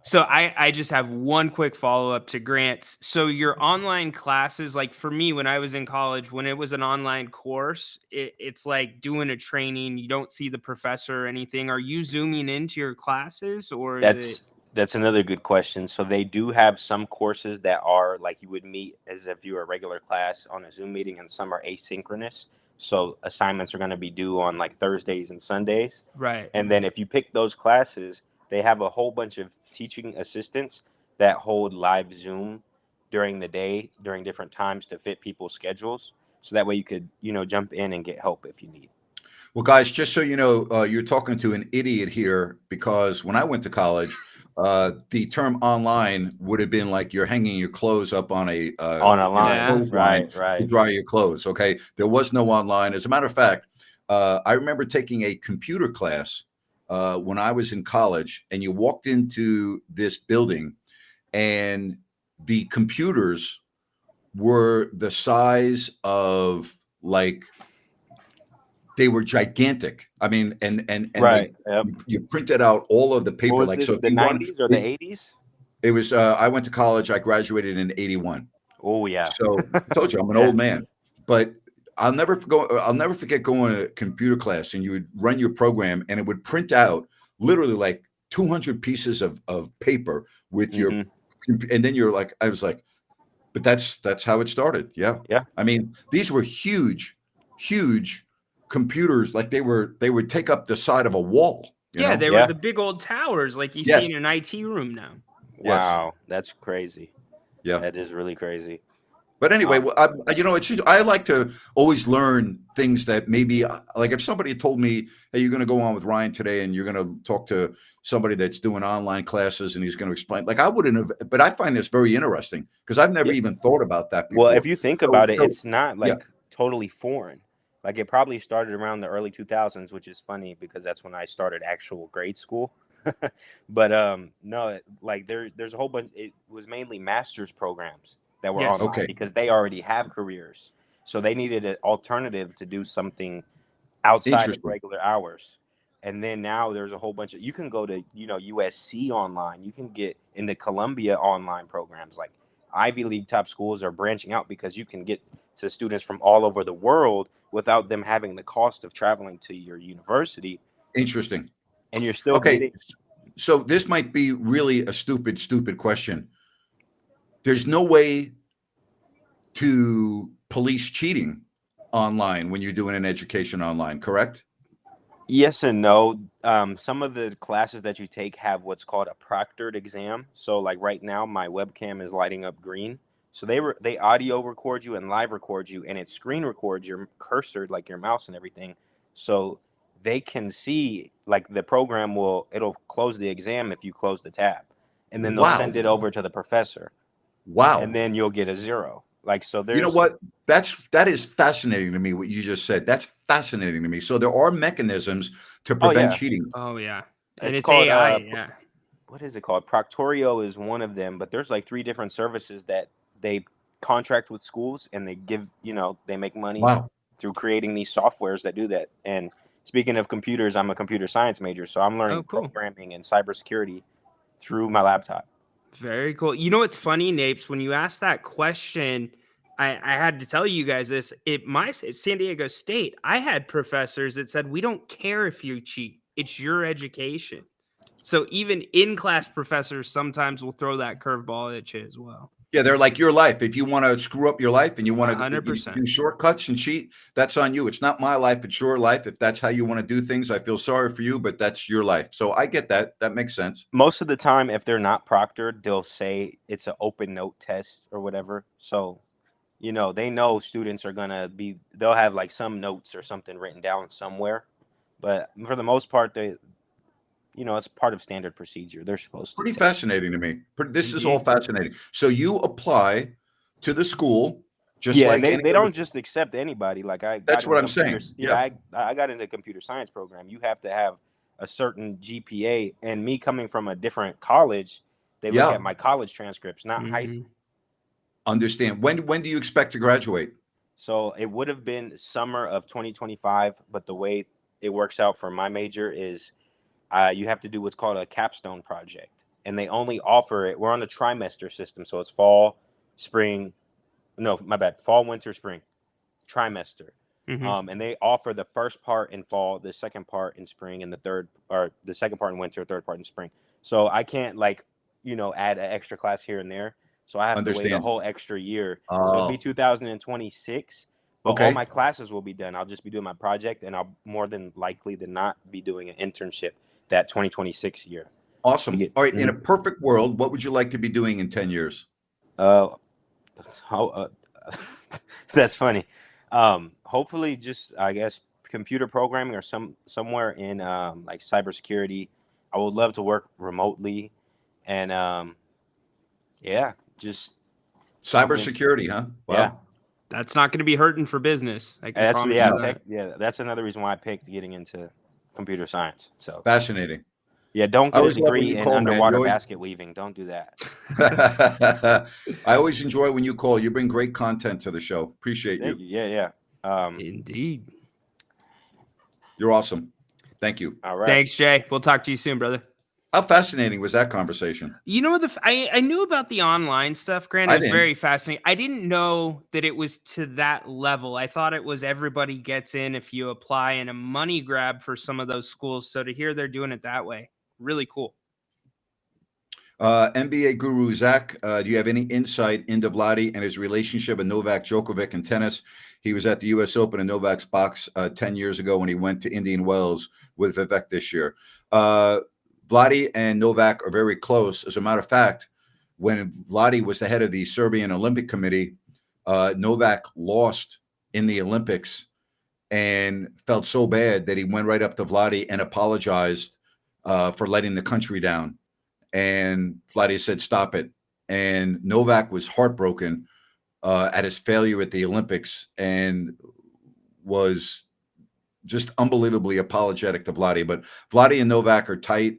So I just have one quick follow-up to Grant's. So your online classes, like for me, when I was in college, when it was an online course, it's like doing a training. You don't see the professor or anything. Are you zooming into your classes or is it? That's another good question. So they do have some courses that are like you would meet as if you were a regular class on a Zoom meeting, and some are asynchronous. So assignments are going to be due on like Thursdays and Sundays. Right. And then if you pick those classes, they have a whole bunch of teaching assistants that hold live Zoom during the day, during different times to fit people's schedules. So that way you could, jump in and get help if you need. Well, guys, just so you know, you're talking to an idiot here because when I went to college, the term online would have been like you're hanging your clothes up on a line, clothesline right. to dry your clothes. Okay, there was no online. As a matter of fact, I remember taking a computer class when I was in college, and you walked into this building, and the computers were the size of like. They were gigantic. I mean, and Right. Yep. you printed out all of the paper. What was like this, so, if the you want, 90s or the 80s? it was. I went to college. I graduated in '81. Oh yeah. So I told you I'm an Yeah. old man. But I'll never forget going to computer class, and you would run your program, and it would print out literally like 200 pieces of paper with your, and then you're like, I was like, but that's how it started. Yeah. Yeah. I mean, these were huge computers like they would take up the side of a wall. You Yeah, know? they were the big old towers like you Yes. see in an IT room now. Yes. Wow, that's crazy. Yeah. That is really crazy. But anyway, it's just, I like to always learn things that maybe, like if somebody had told me, hey, you're going to go on with Ryan today and you're going to talk to somebody that's doing online classes and he's going to explain, like I wouldn't have, but I find this very interesting because I've never even thought about that before. Well, if you think about it, it's not yeah. like totally foreign. Like it probably started around the early 2000s, which is funny because that's when I started actual grade school. But no, like there's a whole bunch. It was mainly master's programs that were Yes. online Okay. because they already have careers, so they needed an alternative to do something outside of Interesting. regular hours. And then now there's a whole bunch of, you can go to, USC online, you can get into Columbia online programs. Like Ivy League top schools are branching out because you can get to students from all over the world without them having the cost of traveling to your university. Interesting. And you're still Okay. getting. So this might be really a stupid question. There's no way to police cheating online when you're doing an education online, correct? Yes and no. Some of the classes that you take have what's called a proctored exam. So like right now, my webcam is lighting up green. So they audio record you and live record you, and it screen records your cursor, like your mouse and everything. So they can see, like the program it'll close the exam if you close the tab, and then they'll send it over to the professor. Wow. And then you'll get a 0. Like, so there's. You know what? That is fascinating to me, what you just said. That's fascinating to me. So there are mechanisms to prevent cheating. Oh yeah. And It's it's called, AI. Yeah. What is it called? Proctorio is one of them, but there's like 3 different services that they contract with schools, and they give, they make money through creating these softwares that do that. And speaking of computers, I'm a computer science major, so I'm learning programming and cybersecurity through my laptop. Very cool. You know what's funny, Napes? When you asked that question, I had to tell you guys this. San Diego State, I had professors that said, we don't care if you cheat. It's your education. So even in-class professors sometimes will throw that curveball at you as well. Yeah, they're like your life. If you want to screw up your life and you want to 100%. do shortcuts and cheat, that's on you. It's not my life. It's your life. If that's how you want to do things, I feel sorry for you, but that's your life. So I get that. That makes sense. Most of the time, if they're not proctored, they'll say it's an open note test or whatever. So, they know students are going to they'll have like some notes or something written down somewhere. But for the most part, it's part of standard procedure. They're supposed to. Pretty fascinating to me. This is all fascinating. So you apply to the school, just like they don't just accept anybody. Like that's what I'm saying. Yeah, I got into computer science program. You have to have a certain GPA, and me coming from a different college, they look at my college transcripts, not high school. Understand. When do you expect to graduate? So it would have been summer of 2025, but the way it works out for my major is you have to do what's called a capstone project, and they only offer it. We're on the trimester system, so it's fall, spring. No, my bad. Fall, winter, spring, trimester. And they offer the first part in fall, the second part in spring, and the second part in winter, third part in spring. So I can't add an extra class here and there. So I have to wait a whole extra year. So it'll be 2026. But all my classes will be done. I'll just be doing my project, and I'll more than likely than not be doing an internship that 2026 year. Awesome. All right. In a perfect world, what would you like to be doing in 10 years? That's funny. Hopefully just, I guess, computer programming or somewhere in like cybersecurity. I would love to work remotely, and just cybersecurity, huh? Wow. Yeah. That's not going to be hurting for business. I can promise you that. That's another reason why I picked getting into computer science. So fascinating. Yeah, don't get a degree in underwater basket weaving. Don't do that. I always enjoy when you call. You bring great content to the show. Appreciate you. Yeah. Indeed. You're awesome. Thank you. All right. Thanks, Jay. We'll talk to you soon, brother. How fascinating was that conversation? You know, I knew about the online stuff, Grant. It was very fascinating. I didn't know that it was to that level. I thought it was everybody gets in if you apply, and a money grab for some of those schools. So to hear they're doing it that way, really cool. NBA guru Zach, do you have any insight into Vlade and his relationship with Novak Djokovic in tennis? He was at the U.S. Open in Novak's box 10 years ago when he went to Indian Wells with Vivek this year. Vlade and Novak are very close. As a matter of fact, when Vlade was the head of the Serbian Olympic Committee, Novak lost in the Olympics and felt so bad that he went right up to Vlade and apologized for letting the country down. And Vlade said, "Stop it." And Novak was heartbroken at his failure at the Olympics and was just unbelievably apologetic to Vlade. But Vlade and Novak are tight.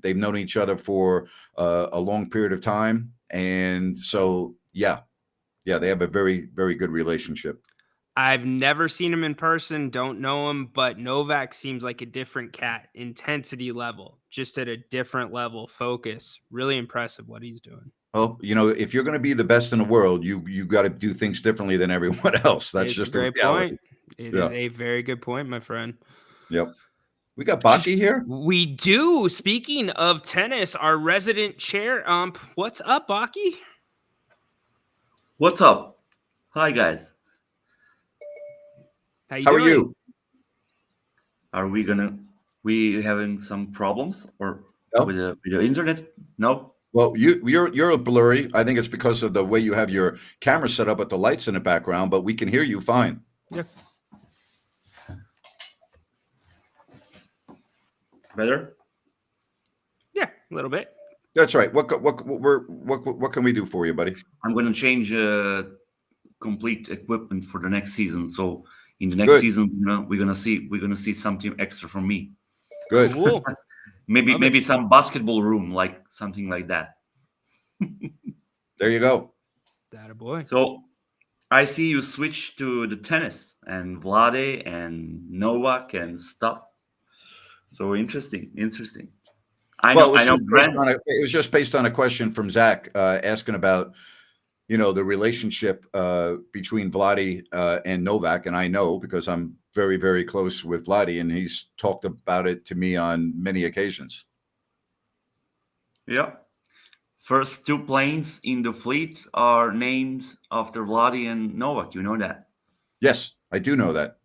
They've known each other for a long period of time. And so, yeah, they have a very, very good relationship. I've never seen him in person, don't know him, but Novak seems like a different cat. Intensity level, just at a different level. Focus, really impressive what he's doing. Well, if you're going to be the best in the world, you got to do things differently than everyone else. That's It's just a great point. It Yeah. is a very good point, my friend. Yep. We got Baki here. We do. Speaking of tennis, our resident chair ump. What's up, Baki? What's up? Hi, guys. How How are doing? you? Are we having some problems or No. with the internet? No? Well, you're blurry. I think it's because of the way you have your camera set up with the lights in the background, but we can hear you fine. Yeah. Better? Yeah, a little bit. That's right. What can we do for you, buddy? I'm going to change complete equipment for the next season. So in the next Good. season, we're gonna see something extra from me. Good. Cool. Maybe some basketball room, like something like that. There you go. That a boy. So I see you switch to the tennis and Vlade and Novak and stuff. So interesting. I know Grant. It was just based on a question from Zach asking about, the relationship between Vlade and Novak. And I know because I'm very, very close with Vlade, and he's talked about it to me on many occasions. Yeah. First two planes in the fleet are named after Vlade and Novak. You know that? Yes, I do know that.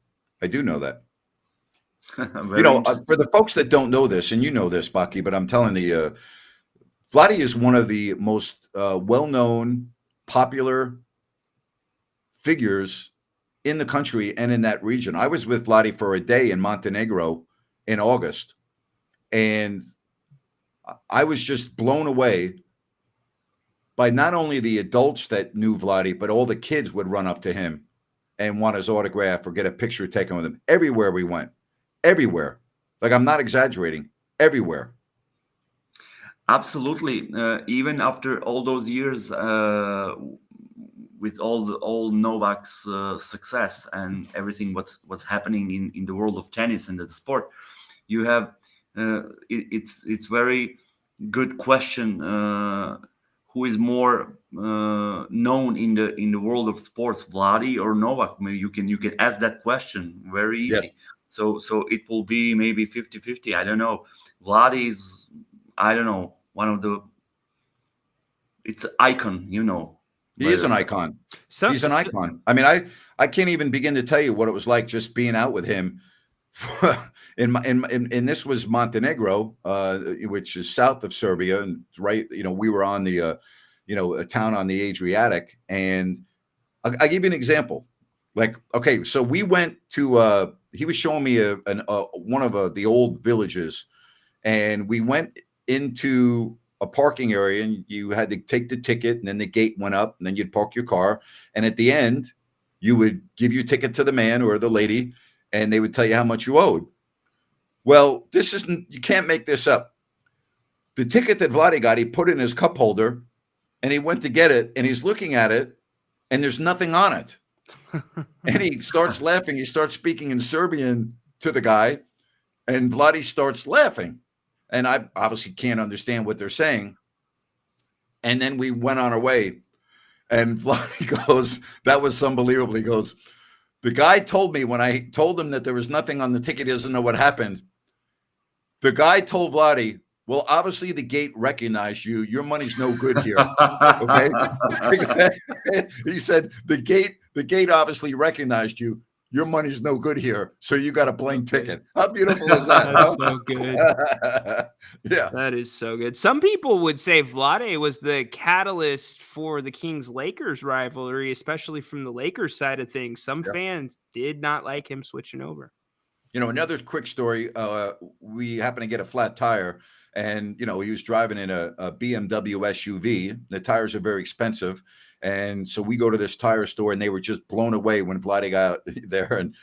Very interesting. For the folks that don't know this, and you know this, Baki, but I'm telling you, Vlade is one of the most well-known, popular figures in the country and in that region. I was with Vlade for a day in Montenegro in August, and I was just blown away by not only the adults that knew Vlade, but all the kids would run up to him and want his autograph or get a picture taken with him. Everywhere we went. Everywhere. Like, I'm not exaggerating. Everywhere. Absolutely. Even after all those years, with all Novak's success and everything what's happening in the world of tennis and the sport, you have it's very good question. Who is more known in the world of sports, Vlade or Novak? Maybe you can ask that question very easy. Yeah. So it will be maybe 50-50. I don't know. Vlade is, I don't know, one of the, it's an icon, He is an icon. He's an icon. I mean, I can't even begin to tell you what it was like just being out with him. And this was Montenegro, which is south of Serbia, and right. We were on the, a town on the Adriatic, and I'll give you an example. Like, okay, so we went to. He was showing me one of the old villages, and we went into a parking area, and you had to take the ticket, and then the gate went up, and then you'd park your car, and at the end, you would give your ticket to the man or the lady, and they would tell you how much you owed. Well, you can't make this up. The ticket that Vlade got, he put in his cup holder, and he went to get it, and he's looking at it, and there's nothing on it. And he starts laughing. He starts speaking in Serbian to the guy, and Vlade starts laughing. And I obviously can't understand what they're saying. And then we went on our way, and Vlade goes, that was unbelievable. He goes, the guy told me when I told him that there was nothing on the ticket, he doesn't know what happened. The guy told Vlade, Well, obviously the gate recognized you. Your money's no good here. Okay. He said the gate obviously recognized you. Your money's no good here. So you got a blank ticket. How beautiful is that? That's so good. Yeah. That is so good. Some people would say Vlade was the catalyst for the Kings-Lakers rivalry, especially from the Lakers side of things. Some fans did not like him switching over. Another quick story. We happened to get a flat tire, and he was driving in a BMW SUV. The tires are very expensive, and so we go to this tire store, and they were just blown away when Vlade got there, and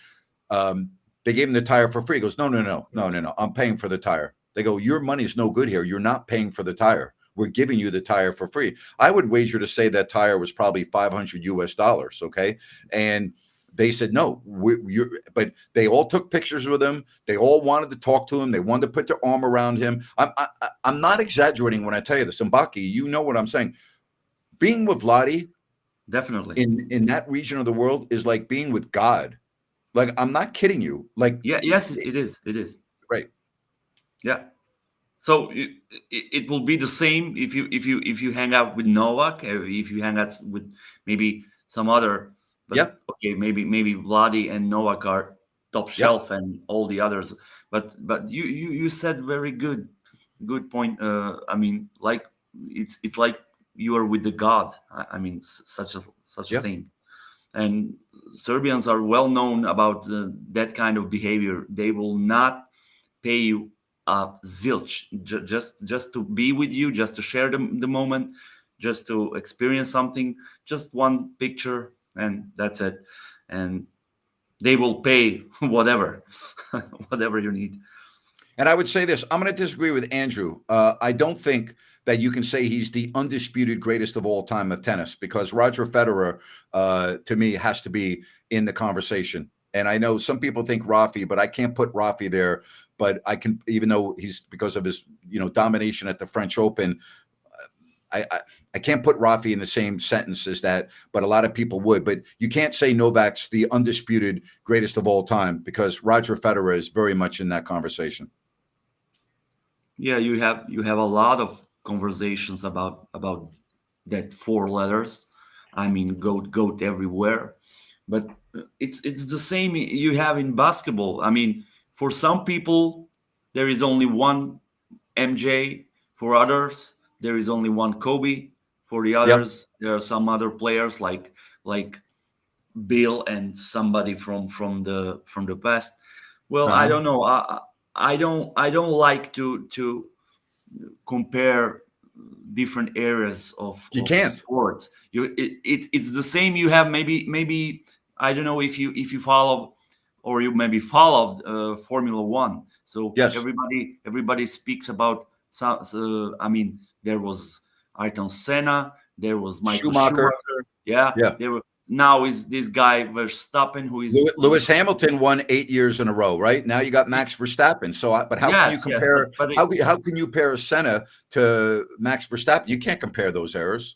they gave him the tire for free. He goes, no, I'm paying for the tire. They go, your money's no good here. You're not paying for the tire. We're giving you the tire for free. I would wager to say that tire was probably $500. Okay, and they said, no, but they all took pictures with him. They all wanted to talk to him. They wanted to put their arm around him. I'm not exaggerating when I tell you this. Mbaki, you know what I'm saying. Being with Vlade, definitely, in that region of the world is like being with God. Like, I'm not kidding you. Like, yes, it is. It is. Right. Yeah. So it will be the same if you hang out with Novak, if you hang out with maybe some other. But okay, maybe Vlade and Novak are top shelf and all the others. But you said very good point. I mean, like it's like you are with the god. I mean, such a thing. And Serbians are well known about that kind of behavior. They will not pay you zilch just to be with you, just to share the moment, just to experience something, just one picture. And that's it. And they will pay whatever you need. And I would say this, I'm going to disagree with Andrew. I don't think that you can say he's the undisputed greatest of all time of tennis, because Roger Federer, to me, has to be in the conversation. And I know some people think Rafi, but I can't put Rafi there. But I can, even though he's, because of his, domination at the French Open, I can't put Rafi in the same sentence as that, but a lot of people would. But you can't say Novak's the undisputed greatest of all time, because Roger Federer is very much in that conversation. Yeah, you have a lot of conversations about that 4 letters. I mean, goat everywhere. But it's the same you have in basketball. I mean, for some people, there is only one MJ. For others, there is only one Kobe. For the others, there are some other players like Bill and somebody from the past. Well, I don't know. I don't like to compare different areas of sports. It's the same. You have maybe I don't know if you follow, or you maybe followed Formula One. So everybody speaks about some. I mean, there was Ayrton Senna, there was Michael Schumacher. Yeah. There were. Now is this guy Verstappen, who is Lewis Hamilton won 8 years in a row, right? Now you got Max Verstappen. So, but how can you compare? How can you compare Senna to Max Verstappen? You can't compare those eras.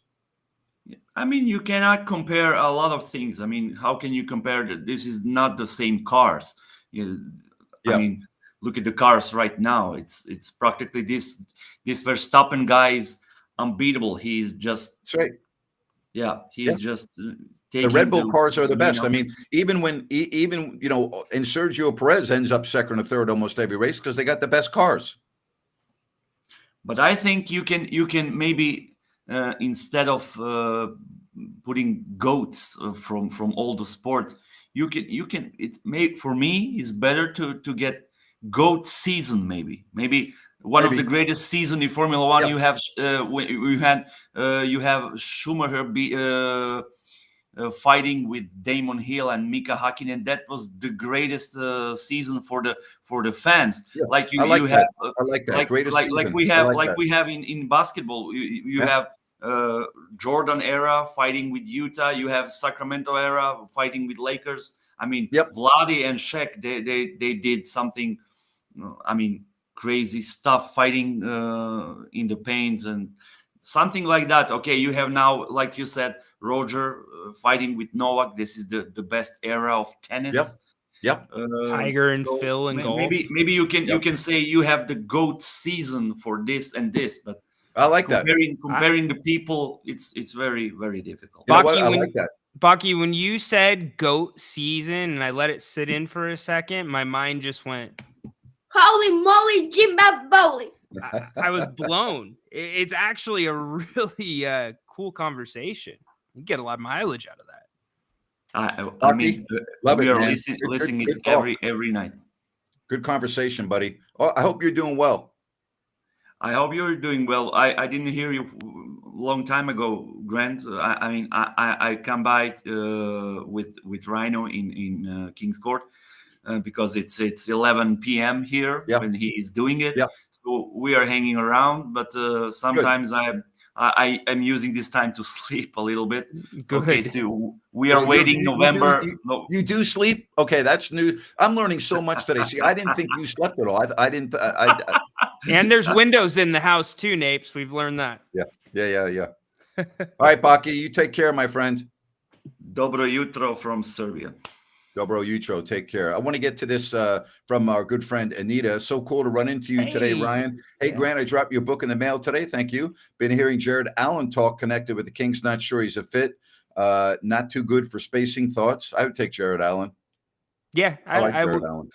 I mean, you cannot compare a lot of things. I mean, how can you compare that? This is not the same cars. I mean, look at the cars right now. It's practically this Verstappen guy is unbeatable. He's just he's just. The Red Bull cars are the best. I mean, even and Sergio Perez ends up second or third almost every race because they got the best cars. But I think you can maybe instead of putting goats from all the sports, you can for me it's better to get goat season maybe one of the greatest season in Formula One. You have you have Schumacher fighting with Damon Hill and Mika Hakkinen. That was the greatest season for the fans. Like we have in basketball. You have Jordan era fighting with Utah. You have Sacramento era fighting with Lakers. I mean, Vlade and Shaq, they did something. I mean, crazy stuff fighting in the paint and something like that. Okay, you have now, like you said, Roger fighting with Novak. This is the best era of tennis. Yep. Tiger and Phil and golf. Maybe you can say you have the GOAT season for this and this, but I like that. Comparing the people, it's very, very difficult. You know what? I like that. Bucky, when you said GOAT season and I let it sit in for a second, my mind just went, holy moly, Jimbo Bowling. I was blown. It's actually a really cool conversation. You get a lot of mileage out of that. I mean, love we it, are man. listening Good it talk. every night. Good conversation, buddy. Oh, I hope you're doing well. I hope you're doing well. I didn't hear you a long time ago, Grant. I come by with Ryno in King's Court because it's 11 p.m. here when he is doing it. Yeah. So we are hanging around, but sometimes I am using this time to sleep a little bit. Good. Okay, so we are waiting November. You do sleep? Okay, that's new. I'm learning so much today. See, I didn't think you slept at all. I didn't. And there's windows in the house too, Napes. We've learned that. Yeah. All right, Baki, you take care, my friend. Dobro jutro from Serbia. Dobro jutro, take care. I want to get to this from our good friend Anita. So cool to run into you today, Ryan. Hey, Grant, I dropped your book in the mail today. Thank you. Been hearing Jared Allen talk, connected with the Kings. Not sure he's a fit. Not too good for spacing. Thoughts? I would take Jared Allen. Yeah, Allen.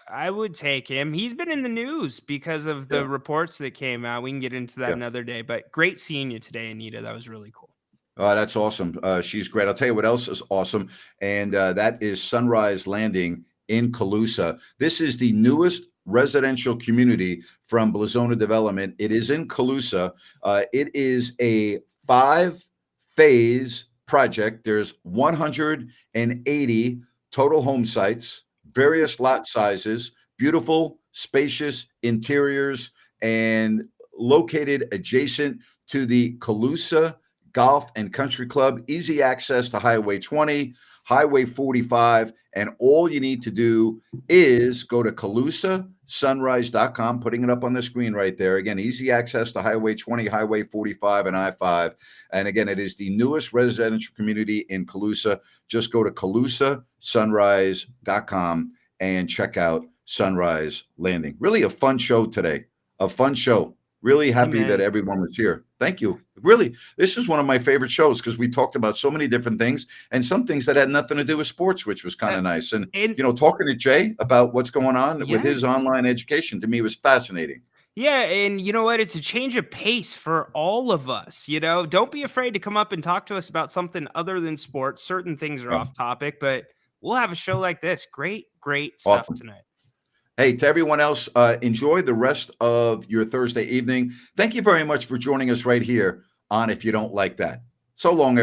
I would take him. He's been in the news because of the reports that came out. We can get into that another day. But great seeing you today, Anita. That was really cool. That's awesome. She's great. I'll tell you what else is awesome, and that is Sunrise Landing in Calusa. This is the newest residential community from Blazona Development. It is in Calusa. It is a 5-phase project. There's 180 total home sites, various lot sizes, beautiful, spacious interiors, and located adjacent to the Calusa Golf and Country Club. Easy access to Highway 20, Highway 45, and all you need to do is go to CalusaSunrise.com, putting it up on the screen right there. Again, easy access to Highway 20, Highway 45, and I-5. And again, it is the newest residential community in Calusa. Just go to CalusaSunrise.com and check out Sunrise Landing. Really a fun show today. A fun show. Really happy that everyone was here. Thank you. Really, this is one of my favorite shows because we talked about so many different things and some things that had nothing to do with sports, which was kind of nice. And, you know, talking to Jay about what's going on with his online education to me was fascinating. Yeah, and you know what? It's a change of pace for all of us. You know, don't be afraid to come up and talk to us about something other than sports. Certain things are off topic, but we'll have a show like this. Great stuff tonight. Hey, to everyone else, enjoy the rest of your Thursday evening. Thank you very much for joining us right here on If You Don't Like That. So long, everyone.